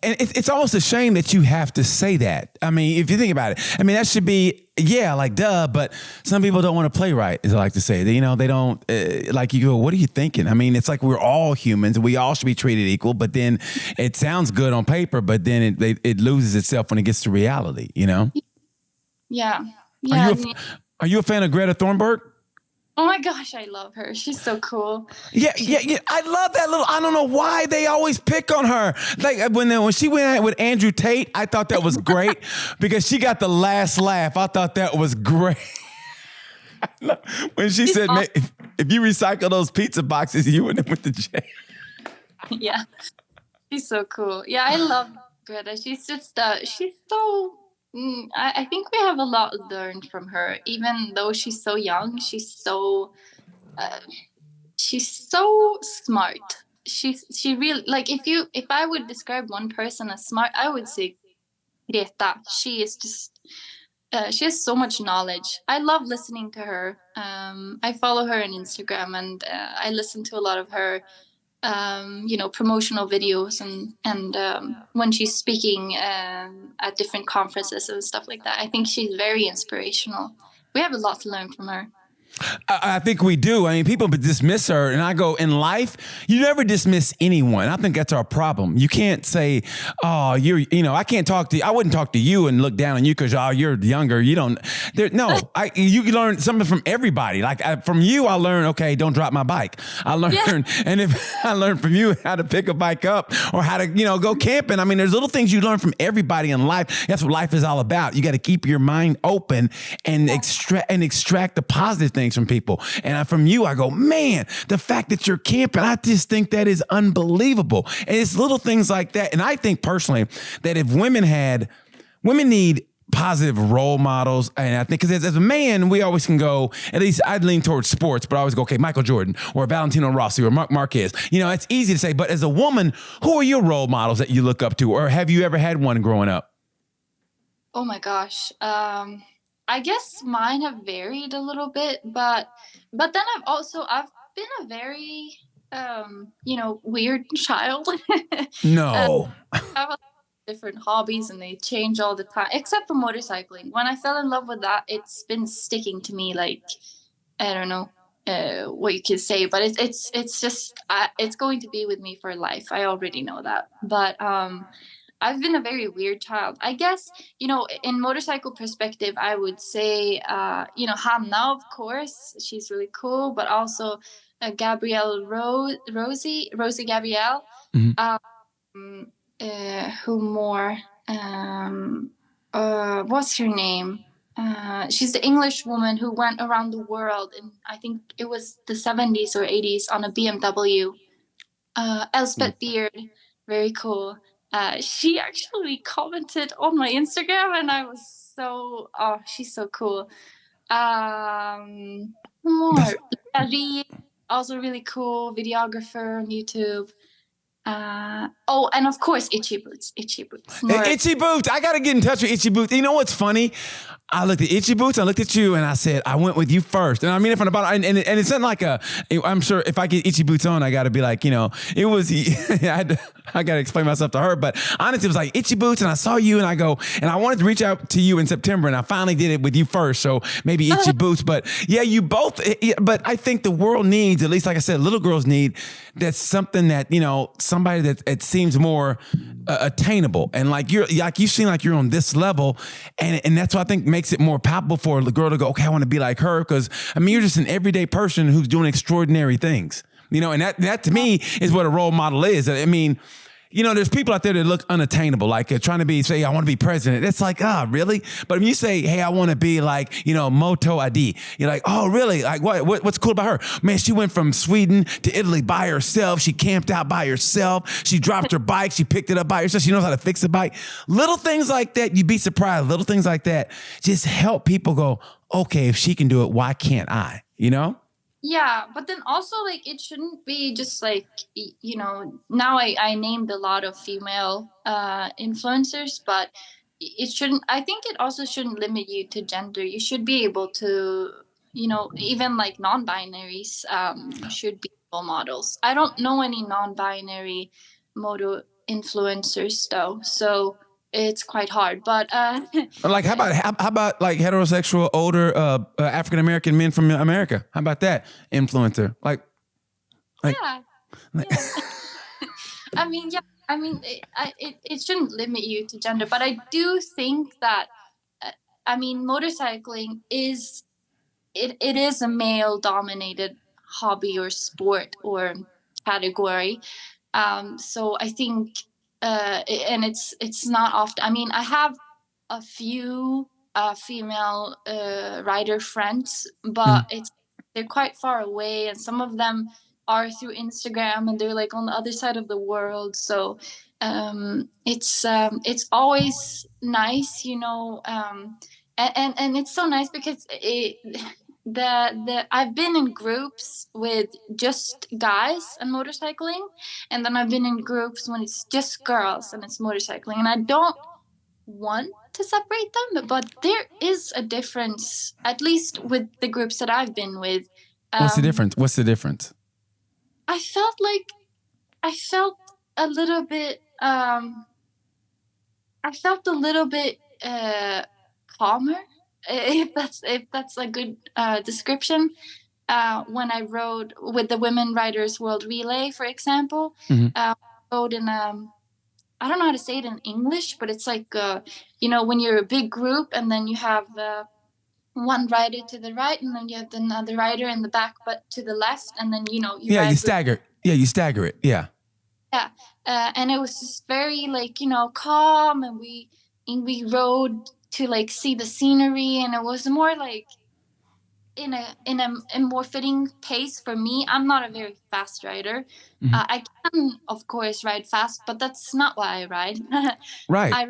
and it's almost a shame that you have to say that. I mean, if you think about it, I mean, that should be, duh, but some people don't want to play right, as I like to say. They don't, you go, what are you thinking? I mean, it's like we're all humans. We all should be treated equal, but then it sounds good on paper, but then it loses itself when it gets to reality, Yeah. Are you a fan of Greta Thunberg? Oh my gosh, I love her. She's so cool. Yeah. I love that I don't know why they always pick on her. Like when she went out with Andrew Tate, I thought that was great because she got the last laugh. I thought that was great. When she said, if you recycle those pizza boxes, you wouldn't have went to jail. Yeah. She's so cool. Yeah, I love Greta. She's just, she's so... I think we have a lot learned from her, even though she's so young. She's so smart. She really, if I would describe one person as smart, I would say Greta. She is just she has so much knowledge. I love listening to her. I follow her on Instagram, and I listen to a lot of her, promotional videos, and when she's speaking at different conferences and stuff like that. I think she's very inspirational. We have a lot to learn from her. I think we do. I mean, people dismiss her, and I go, in life, you never dismiss anyone. I think that's our problem. You can't say, oh, I can't talk to you. I wouldn't talk to you and look down on you because, you're younger. You don't, you can learn something from everybody. Like from you, I learned, okay, don't drop my bike. I learned, and if I learned from you how to pick a bike up or how to, go camping. I mean, there's little things you learn from everybody in life. That's what life is all about. You got to keep your mind open and extract the positive things from people. And from you, I go, man, the fact that you're camping, I just think that is unbelievable. And it's little things like that. And I think personally that if women need positive role models. And I think because as a man, we always can go, at least I'd lean towards sports, but I always go, okay, Michael Jordan or Valentino Rossi or Marc Marquez. It's easy to say, but as a woman, who are your role models that you look up to? Or have you ever had one growing up? Oh my gosh. I guess mine have varied a little bit, but then I've been a very weird child. No. I have a lot of different hobbies, and they change all the time, except for motorcycling. When I fell in love with that, it's been sticking to me like, I don't know what you can say, but it's just it's going to be with me for life. I already know that, but I've been a very weird child. I guess, in motorcycle perspective, I would say, Hanna, of course, she's really cool, but also Rosie Gabrielle. Mm-hmm. Who more? What's her name? She's the English woman who went around the world in, I think it was the 70s or 80s on a BMW. Elspeth Beard, very cool. She actually commented on my Instagram, and I was she's so cool. More. Rie, also really cool videographer on YouTube. And of course, Itchy Boots. Itchy Boots. I got to get in touch with Itchy Boots. You know what's funny? I looked at Itchy Boots, I looked at you, and I said, I went with you first. And I mean it from the bottom. And it's not like I'm sure if I get Itchy Boots on, I got to be like, it was, I got to explain myself to her. But honestly, it was like Itchy Boots, and I saw you, and I go, and I wanted to reach out to you in September, and I finally did it with you first. So maybe Itchy Boots. But yeah, you both, but I think the world needs, at least like I said, little girls need, that's something that, somebody that it seems more attainable. And like you seem like you're on this level. And that's what I think makes it more palpable for the girl to go, okay, I want to be like her. Because I mean, you're just an everyday person who's doing extraordinary things, and that to me is what a role model is. I mean, there's people out there that look unattainable, like trying to say, I want to be president. It's like, really? But if you say, hey, I want to be like, Moto Adde, you're like, oh, really? Like, what's cool about her? Man, she went from Sweden to Italy by herself. She camped out by herself. She dropped her bike. She picked it up by herself. She knows how to fix a bike. Little things like that, you'd be surprised. Little things like that just help people go, okay, if she can do it, why can't I? Yeah, but then also, like, it shouldn't be just like, now I named a lot of female influencers, but I think it also shouldn't limit you to gender. You should be able to, even like non-binaries should be role models. I don't know any non-binary moto influencers though, so it's quite hard. But like, how about like heterosexual older African American men from America? How about that influencer? Like yeah. I mean, it shouldn't limit you to gender, but I do think that motorcycling is a male dominated hobby or sport or category. So I think, and it's not often. I mean, I have a few female rider friends, but they're quite far away, and some of them are through Instagram, and they're like on the other side of the world. So it's always nice, and it's so nice because I've been in groups with just guys and motorcycling, and then I've been in groups when it's just girls and it's motorcycling, and I don't want to separate them, but there is a difference, at least with the groups that I've been with. What's the difference? What's the difference? I felt a little bit. I felt a little bit calmer, if that's a good description. When I rode with the Women Riders World Relay, for example, I rode in I don't know how to say it in English, but it's like when you're a big group and then you have one rider to the right and then you have another rider in the back but to the left, and then you stagger. Yeah, you stagger it. Yeah. Yeah, and it was just very calm, and we rode to see the scenery, and it was more like in a more fitting pace for me. I'm not a very fast rider. I can of course ride fast, but that's not why I ride. Right. I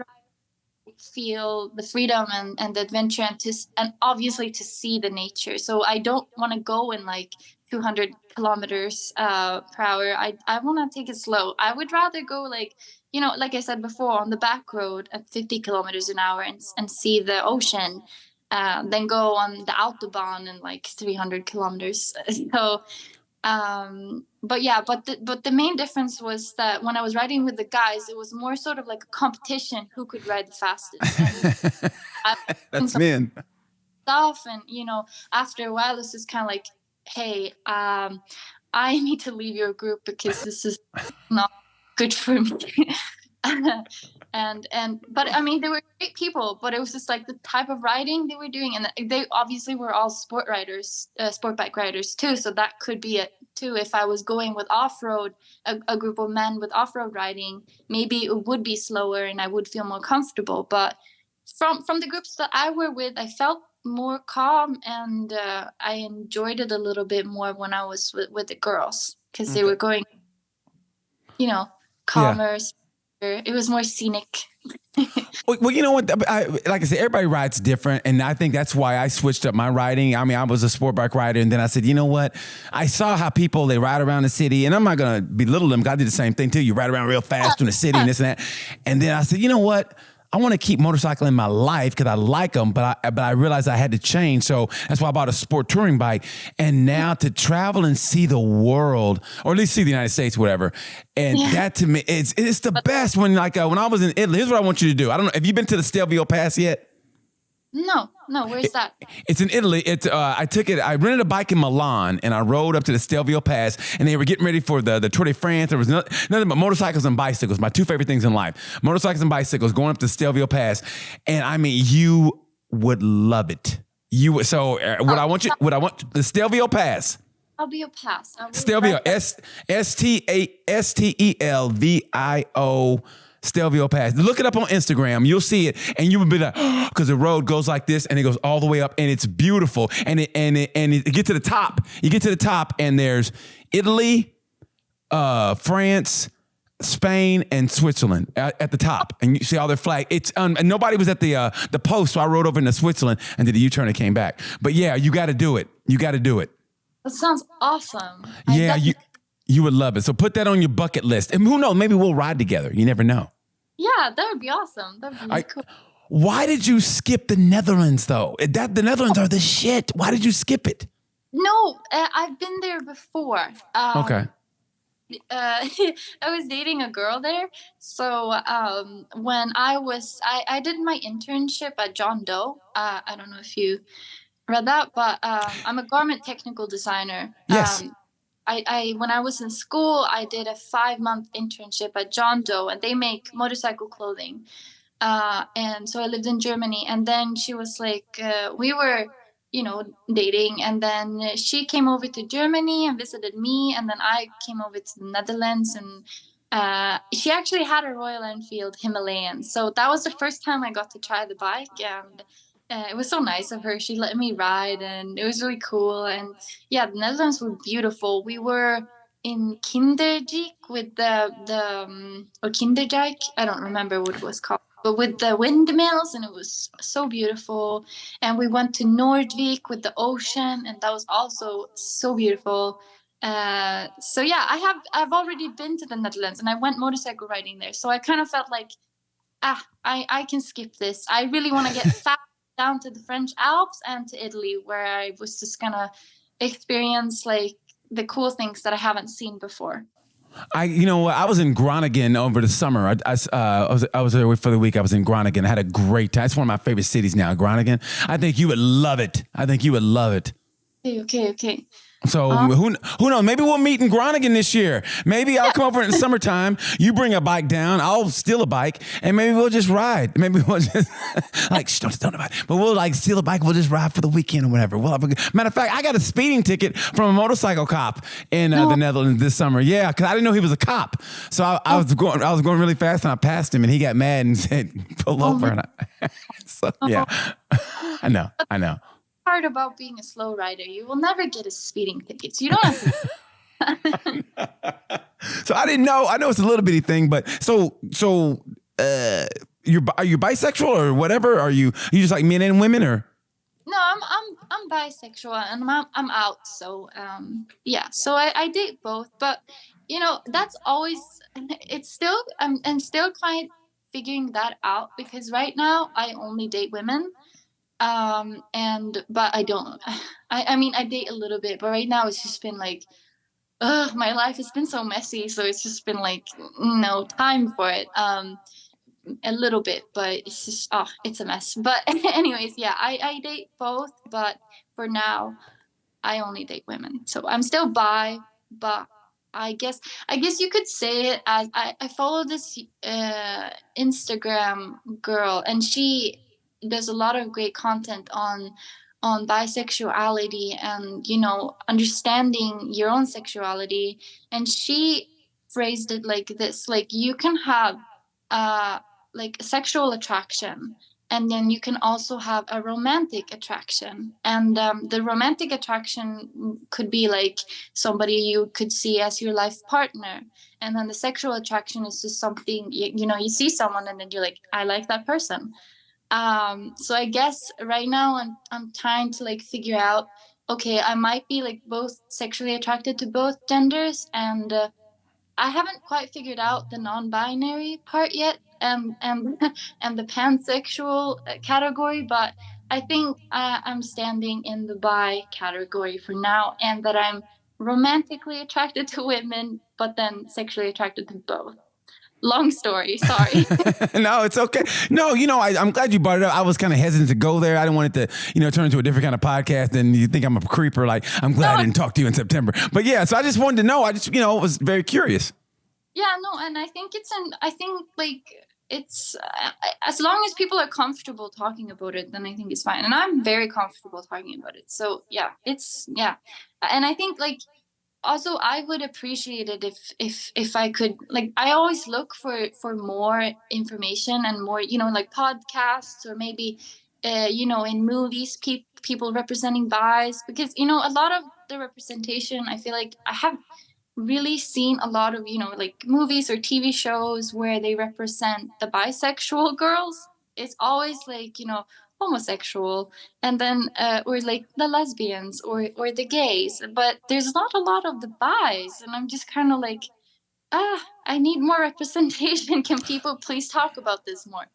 feel the freedom and the adventure, and obviously to see the nature. So I don't want to go in 200 kilometers per hour. I want to take it slow. I would rather go like I said before, on the back road at 50 kilometers an hour and see the ocean, than go on the autobahn in 300 kilometers. So but the main difference was that when I was riding with the guys, it was more sort of like a competition who could ride the fastest. That's men stuff, and after a while it's just kind of like, hey, I need to leave your group because this is not good for me. But I mean, they were great people, but it was just the type of riding they were doing, and they obviously were all sport bike riders too. So that could be it too. If I was going with off-road, a group of men with off-road riding, maybe it would be slower and I would feel more comfortable. But from the groups that I were with, I felt more calm, and I enjoyed it a little bit more when I was with the girls, because they were going, calmer. Yeah. It was more scenic. Well, you know what? Like I said, everybody rides different, and I think that's why I switched up my riding. I mean, I was a sport bike rider, and then I said, you know what? I saw how people, they ride around the city, and I'm not going to belittle them, because I did the same thing too. You ride around real fast in the city and this and that. And then I said, you know what? I want to keep motorcycling in my life because I like them, but I realized I had to change. So that's why I bought a sport touring bike. And now to travel and see the world, or at least see the United States, whatever. And that to me, it's the best. When when I was in Italy, here's what I want you to do. I don't know. Have you been to the Stelvio Pass yet? No. Where's that? It's in Italy. I rented a bike in Milan, and I rode up to the Stelvio Pass, and they were getting ready for the Tour de France. There was nothing but motorcycles and bicycles, my two favorite things in life. Motorcycles and bicycles, going up to Stelvio Pass. And I mean, you would love it. You would. So the Stelvio Pass. I'll be a pass. Stelvio, Stelvio. Stelvio Pass. Look it up on Instagram. You'll see it, and you would be like, because the road goes like this, and it goes all the way up, and it's beautiful. And it get to the top. You get to the top, and there's Italy, France, Spain, and Switzerland at the top, and you see all their flag. It's and nobody was at the post, so I rode over into Switzerland and did a U-turn and came back. But yeah, you got to do it. You got to do it. That sounds awesome. Yeah, you would love it. So put that on your bucket list. And who knows, maybe we'll ride together. You never know. Yeah, that would be awesome. That would be really cool. Why did you skip the Netherlands, though? The Netherlands are the shit. Why did you skip it? No, I've been there before. Okay. I was dating a girl there. So when I did my internship at John Doe. I don't know if you read that, but I'm a garment technical designer. Yes. When I was in school, I did a 5-month internship at John Doe, and they make motorcycle clothing. And so I lived in Germany, and then she was like, we were, dating, and then she came over to Germany and visited me, and then I came over to the Netherlands, and she actually had a Royal Enfield Himalayan. So that was the first time I got to try the bike, and it was so nice of her. She let me ride, and it was really cool. And yeah, the Netherlands were beautiful. We were in Kinderdijk with or Kinderdijk. I don't remember what it was called, but with the windmills, and it was so beautiful. And we went to Noordwijk with the ocean, and that was also so beautiful. So yeah, I've already been to the Netherlands, and I went motorcycle riding there. So I kind of felt like I can skip this. I really want to get fast down to the French Alps and to Italy, where I was just gonna experience like the cool things that I haven't seen before. I was in Groningen over the summer. I was there for the week. I was in Groningen. I had a great time. It's one of my favorite cities now, Groningen. I think you would love it. Okay. So who knows? Maybe we'll meet in Groningen this year. Maybe I'll come over in the summertime. You bring a bike down. I'll steal a bike, and maybe we'll just ride. Maybe we'll just don't about it. But we'll like steal a bike. We'll just ride for the weekend or whatever. We'll have matter of fact, I got a speeding ticket from a motorcycle cop in the Netherlands this summer. Yeah, because I didn't know he was a cop. So I was going really fast, and I passed him, and he got mad and said, "Pull over." Yeah, I know. Part about being a slow rider, you will never get a speeding ticket. So you don't have to. So I didn't know. I know it's a little bitty thing, but are you bisexual or whatever? Are you just like men and women or? No, I'm bisexual and I'm out. So yeah. So I date both, but that's always, it's still I'm still kind of figuring that out, because right now I only date women. But I don't, I mean, I date a little bit, but right now it's just been like, my life has been so messy. So it's just been like, no time for it. A little bit, but it's just, it's a mess. But anyways, yeah, I date both, but for now I only date women. So I'm still bi, but I guess you could say it as I follow this, Instagram girl, and she does a lot of great content on bisexuality and understanding your own sexuality. And she phrased it like this: like, you can have like a sexual attraction, and then you can also have a romantic attraction. And the romantic attraction could be like somebody you could see as your life partner, and then the sexual attraction is just something you see someone and then you're like, I like that person. So I guess right now I'm trying to like figure out, okay, I might be like both sexually attracted to both genders, and I haven't quite figured out the non-binary part yet, and and the pansexual category, but I think I'm standing in the bi category for now, and that I'm romantically attracted to women, but then sexually attracted to both. Long story, sorry. No, it's okay. No, I'm glad you brought it up. I was kind of hesitant to go there. I didn't want it to, turn into a different kind of podcast and you think I'm a creeper. Like, I'm glad I didn't talk to you in September. But yeah, so I just wanted to know. I just, was very curious. Yeah, no, and I think it's as long as people are comfortable talking about it, then I think it's fine. And I'm very comfortable talking about it. So yeah, and I think like, also I would appreciate it if I could, like, I always look for more information and more, like podcasts, or maybe in movies, people representing bis, because a lot of the representation, I feel like I have really seen a lot of like movies or TV shows where they represent the bisexual girls. It's always like homosexual, and then or like the lesbians or the gays, but there's not a lot of the bis, and I'm just kind of like, I need more representation. Can people please talk about this more?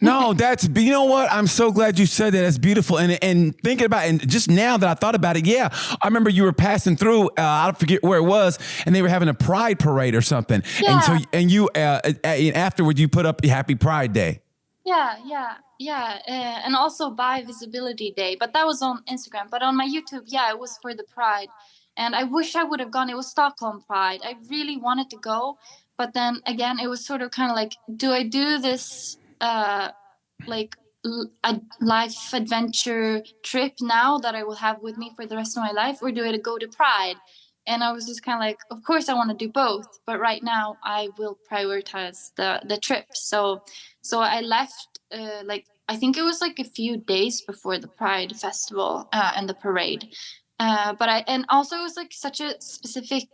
No, you know what? I'm so glad you said that. That's beautiful. And thinking about it, and just now that I thought about it, yeah, I remember you were passing through, I forget where it was, and they were having a pride parade or something. Yeah. And so, and you, afterward, you put up Happy Pride Day. Yeah. And also Bi Visibility Day, but that was on Instagram. But on my YouTube, yeah, it was for the Pride. And I wish I would have gone. It was Stockholm Pride. I really wanted to go. But then again, it was sort of kind of like, do I do this like a life adventure trip now that I will have with me for the rest of my life, or do I go to Pride? And I was just kind of like, of course I want to do both, but right now I will prioritize the trip. So I left like, I think it was like a few days before the Pride Festival and the parade. And also it was like such a specific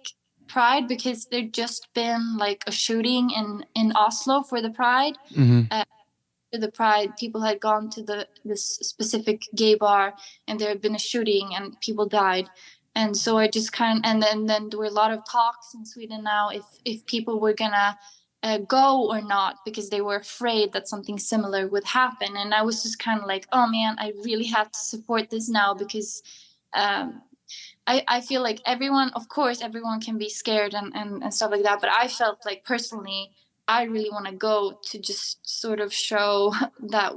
Pride, because there'd just been like a shooting in Oslo for the Pride. Mm-hmm. For the Pride, people had gone to this specific gay bar, and there had been a shooting and people died. And so I just and then there were a lot of talks in Sweden now if people were gonna go or not, because they were afraid that something similar would happen. And I was just kind of like, oh man, I really have to support this now, because um, I feel like everyone, of course, everyone can be scared and stuff like that. But I felt like personally, I really want to go to just sort of show that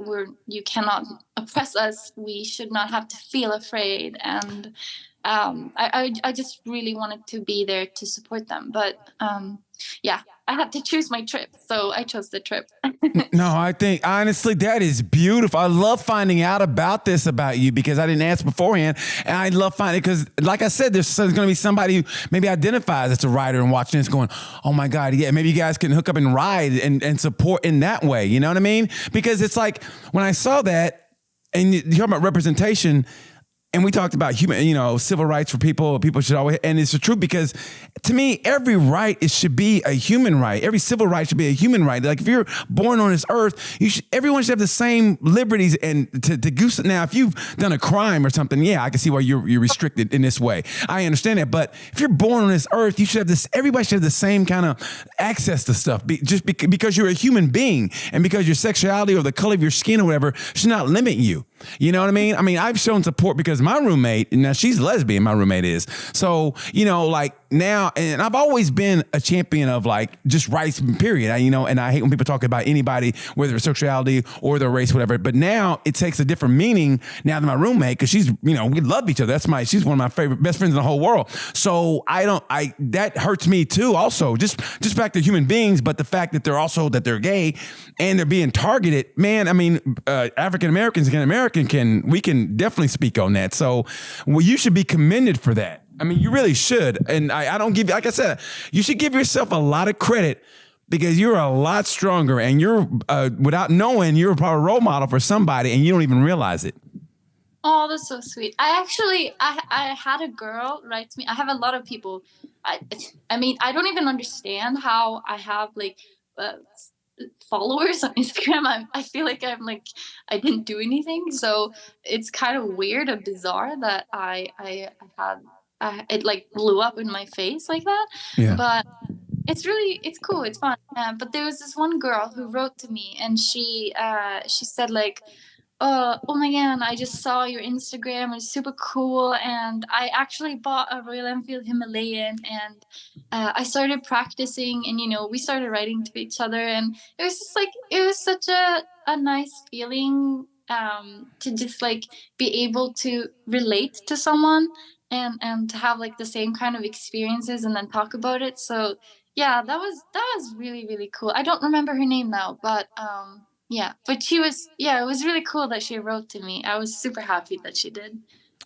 you cannot oppress us. We should not have to feel afraid. And I just really wanted to be there to support them. But yeah, I had to choose my trip. So I chose the trip. No, I think honestly that is beautiful. I love finding out about this about you because I didn't ask beforehand, and I love finding because, like I said, there's going to be somebody who maybe identifies as a rider and watching this, going, "Oh my God, yeah." Maybe you guys can hook up and ride and support in that way. You know what I mean? Because it's like when I saw that, and you talk about representation. And we talked about civil rights for people. People should always, and it's the truth because to me, every right should be a human right. Every civil right should be a human right. Like if you're born on this earth, everyone should have the same liberties. And to goose it now, if you've done a crime or something, yeah, I can see why you're restricted in this way. I understand that. But if you're born on this earth, you should have this. Everybody should have the same kind of access to stuff. Because you're a human being, and because your sexuality or the color of your skin or whatever should not limit you. You know what I mean? I mean, I've shown support because my roommate, now she's lesbian, my roommate is. So, like now, and I've always been a champion of like just rights, period. And I hate when people talk about anybody, whether it's sexuality or their race, whatever. But now it takes a different meaning now than my roommate, because she's, we love each other. She's one of my favorite best friends in the whole world. So that hurts me too. Also, just back to human beings, but the fact that they're gay and they're being targeted, man. I mean, African Americans we can definitely speak on that. So, you should be commended for that. I mean, you really should. And I don't give you, like I said, you should give yourself a lot of credit because you're a lot stronger and you're, without knowing, you're probably a role model for somebody and you don't even realize it. Oh, that's so sweet. I had a girl write to me. I have a lot of people. I mean, I don't even understand how I have followers on Instagram. I feel like I didn't do anything. So it's kind of weird and bizarre that I had it blew up in my face like that. Yeah. But it's cool. It's fun. But there was this one girl who wrote to me, and she said oh my God, I just saw your Instagram. It's super cool. And I actually bought a Royal Enfield Himalayan, and I started practicing, and, we started writing to each other. And it was just it was such a nice feeling to just be able to relate to someone and to have the same kind of experiences and then talk about it. So yeah, that was really, really cool. I don't remember her name now, but yeah, but it was really cool that she wrote to me. I was super happy that she did.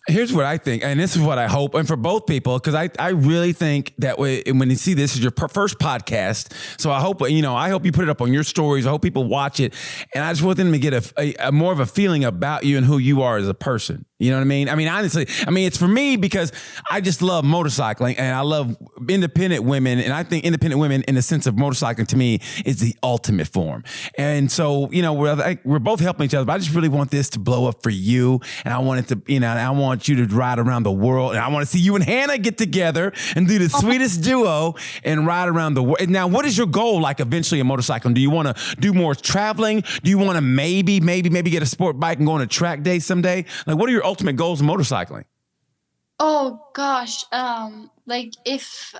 Here's what I think, and this is what I hope, and for both people, because I really think that when you see this is your first podcast, so I hope you put it up on your stories. I hope people watch it, and I just want them to get a more of a feeling about you and who you are as a person. You know what I mean? I mean, honestly, it's for me because I just love motorcycling and I love independent women. And I think independent women in the sense of motorcycling to me is the ultimate form. And so, we're both helping each other, but I just really want this to blow up for you. And I want it to, and I want you to ride around the world. And I want to see you and Hannah get together and do the sweetest duo and ride around the world. Now, what is your goal eventually in motorcycling? Do you want to do more traveling? Do you want to maybe get a sport bike and go on a track day someday? What are your ultimate goals in motorcycling? Oh gosh, if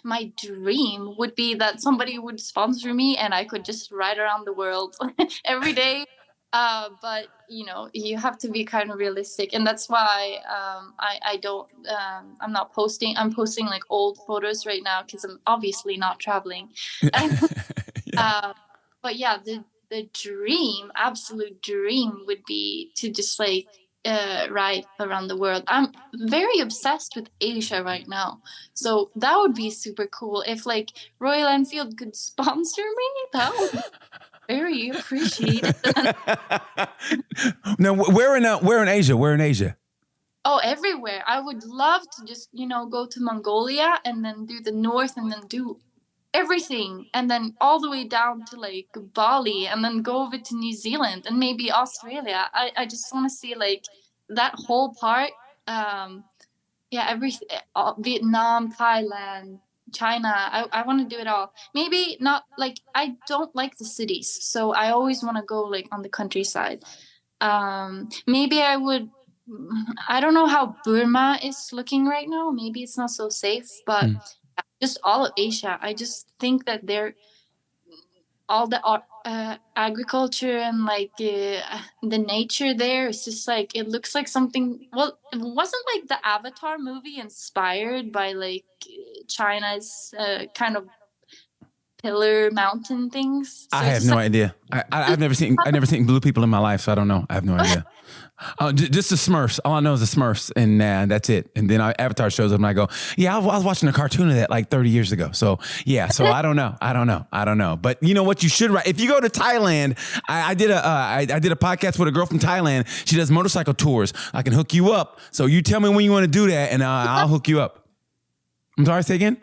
my dream would be that somebody would sponsor me and I could just ride around the world every day. But you have to be kind of realistic, and that's why I don't. I'm not posting. I'm posting old photos right now because I'm obviously not traveling. Yeah. But yeah, the dream, absolute dream, would be to just ride around the world. I'm very obsessed with Asia right now, so that would be super cool if Royal Enfield could sponsor me. That would be very appreciated. Now, where in Asia? Where in Asia? Oh, everywhere. I would love to just go to Mongolia and then do the north and then do everything, and then all the way down to Bali, and then go over to New Zealand and maybe Australia. I just want to see that whole part. Vietnam, Thailand, China. I want to do it all. Maybe not like, I don't like the cities, so I always want to go like on the countryside. Maybe I don't know how Burma is looking right now. Maybe it's not so safe, but just all of Asia. I just think that they're all the agriculture and like the nature there is just like, it looks like something. Well, it wasn't like the Avatar movie inspired by like China's kind of pillar mountain things. So I have no idea. I've never seen blue people in my life, so I don't know. I have no idea. Just the Smurfs. All I know is the Smurfs, and that's it. And then Avatar shows up, and I go, "Yeah, I was watching a cartoon of that like 30 years ago." So yeah, so I don't know. But you know what? You should write. If you go to Thailand, I did a podcast with a girl from Thailand. She does motorcycle tours. I can hook you up. So you tell me when you want to do that, and I'll hook you up. I'm sorry. Say again.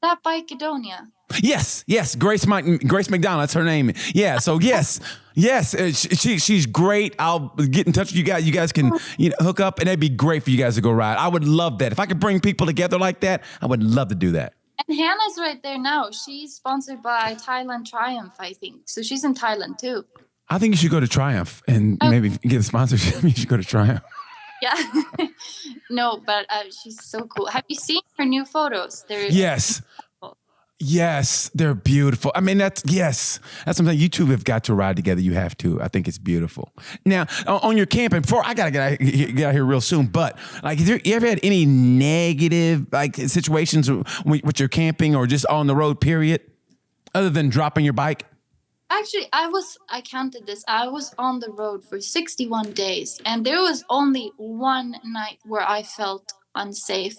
That Bikedonia. Yes, Grace McDonald, that's her name. Yeah, so yes, she's great. I'll get in touch with you guys. You guys can hook up, and it'd be great for you guys to go ride. I would love that. If I could bring people together like that, I would love to do that. And Hannah's right there now. She's sponsored by Thailand Triumph, I think. So she's in Thailand too. I think you should go to Triumph and maybe get a sponsorship. You should go to Triumph. Yeah. No, but she's so cool. Have you seen her new photos? Yes, they're beautiful. I mean, that's something you two have got to ride together. You have to. I think it's beautiful. Now, on your camping, before I gotta get out here real soon, but like, you ever had any negative like situations with your camping or just on the road, period, other than dropping your bike? Actually, I counted this. I was on the road for 61 days, and there was only one night where I felt unsafe.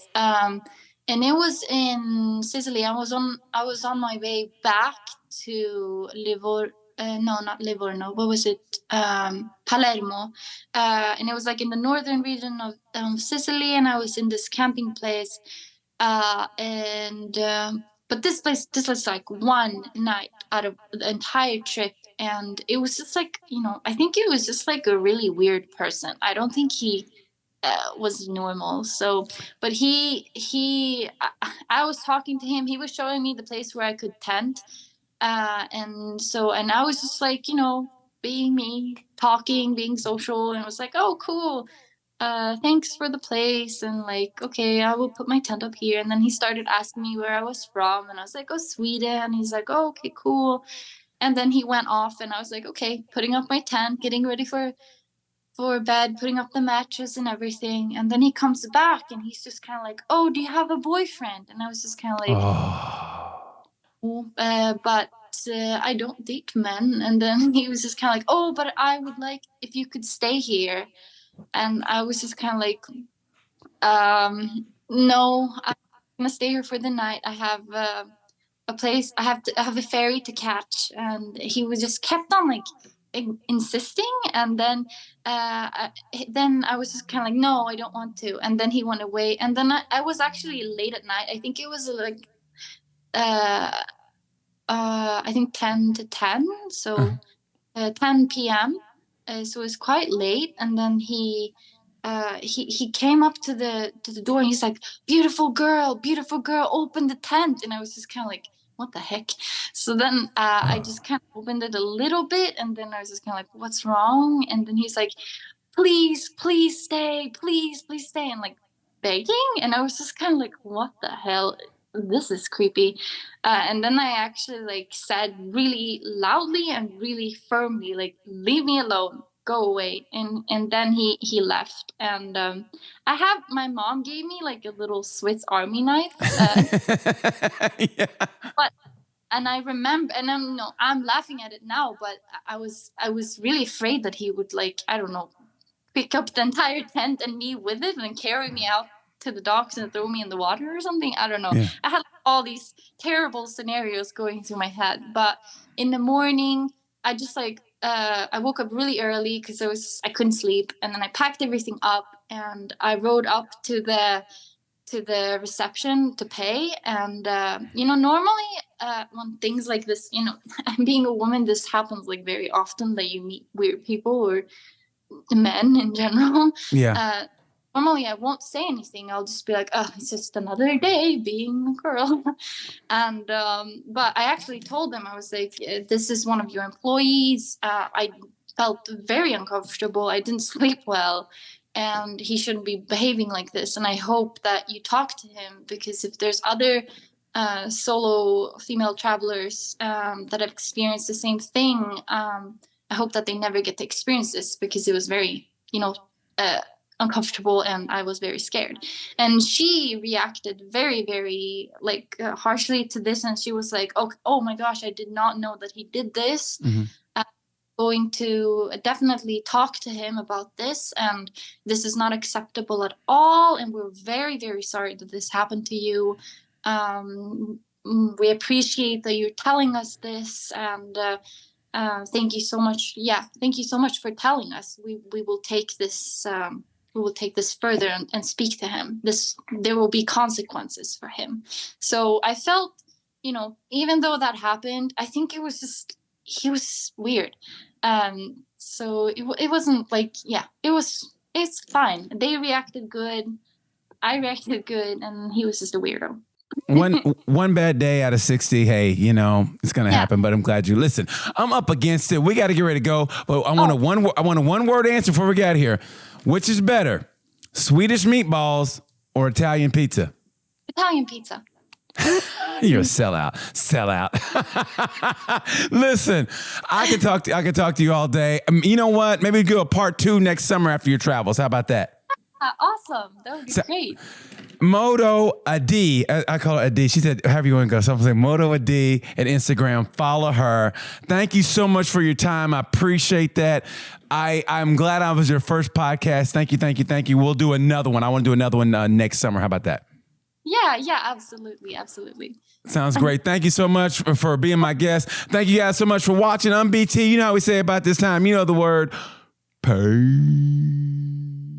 And it was in Sicily. I was on my way back to not Livorno. What was it? Palermo. And it was like in the northern region of Sicily, and I was in this camping place. But this was like one night out of the entire trip, and it was just like, I think it was just like a really weird person. I don't think he was normal. So, but I was talking to him. He was showing me the place where I could tent, and I was just like, being me, talking, being social, and was like, oh, cool. Thanks for the place, and like, okay, I will put my tent up here. And then he started asking me where I was from, and I was like, oh, Sweden. And he's like, oh, okay, cool. And then he went off, and I was like, okay, putting up my tent, getting ready for bed, putting up the mattress and everything. And then he comes back, and he's just kind of like, oh, do you have a boyfriend? And I was just kind of like, but I don't date men. And then he was just kind of like, oh, but I would like if you could stay here. And I was just kind of like, no, I'm gonna stay here for the night. I have a place. I have a ferry to catch. And he was just kept on like insisting. And then I was just kind of like, no, I don't want to. And then he went away. And then I was actually late at night. I think it was like I think 10 to 10, so 10 p.m. So it was quite late. And then he came up to the door, and he's like, beautiful girl, open the tent. And I was just kind of like, what the heck? So then I just kind of opened it a little bit, and then I was just kind of like, what's wrong? And then he's like, please stay, please stay, and like begging. And I was just kind of like, what the hell? This is creepy. And then I actually like said really loudly and really firmly, like, leave me alone, go away. And then he left. And my mom gave me like a little Swiss Army knife. Yeah. And I remember, and I'm laughing at it now, but I was really afraid that he would, like, I don't know, pick up the entire tent and me with it and carry me out to the docks and throw me in the water or something. I don't know. Yeah. I had all these terrible scenarios going through my head. But in the morning, I just like, I woke up really early because I couldn't sleep. And then I packed everything up, and I rode up to the reception to pay. And normally when things like this, being a woman, this happens like very often, that you meet weird people or men in general. Yeah. normally I won't say anything. I'll just be like, oh, it's just another day being a girl. And but I actually told them, I was like, this is one of your employees. I felt very uncomfortable. I didn't sleep well, and he shouldn't be behaving like this. And I hope that you talk to him, because if there's other solo female travelers that have experienced the same thing, I hope that they never get to experience this, because it was very, uncomfortable, and I was very scared. And she reacted very, very harshly to this, and she was like, oh my gosh, I did not know that he did this. Mm-hmm. Going to definitely talk to him about this, and this is not acceptable at all, and we're very, very sorry that this happened to you. We appreciate that you're telling us this, and thank you so much. Thank you so much for telling us. We will take this further and speak to him. There will be consequences for him. So I felt, even though that happened, I think it was just, he was weird. So it wasn't it's fine. They reacted good. I reacted good, and he was just a weirdo. One bad day out of 60. Hey, it's going to happen, but I'm glad you listen. I'm up against it. We got to get ready to go, but I want a one word answer before we get here. Which is better, Swedish meatballs or Italian pizza? Italian pizza. You're a sellout. Listen, I could talk to you all day. You know what? Maybe we do a part 2 next summer after your travels. How about that? Awesome. That would be great. Moto Adde, I call her Adde. She said, however you want to go. So I'm saying Moto Adde at Instagram. Follow her. Thank you so much for your time. I appreciate that. I'm glad I was your first podcast. Thank you. We'll do another one. I want to do another one next summer. How about that? Yeah, absolutely. Sounds great. Thank you so much for being my guest. Thank you guys so much for watching. I'm BT. You know how we say about this time. You know the word. Peace.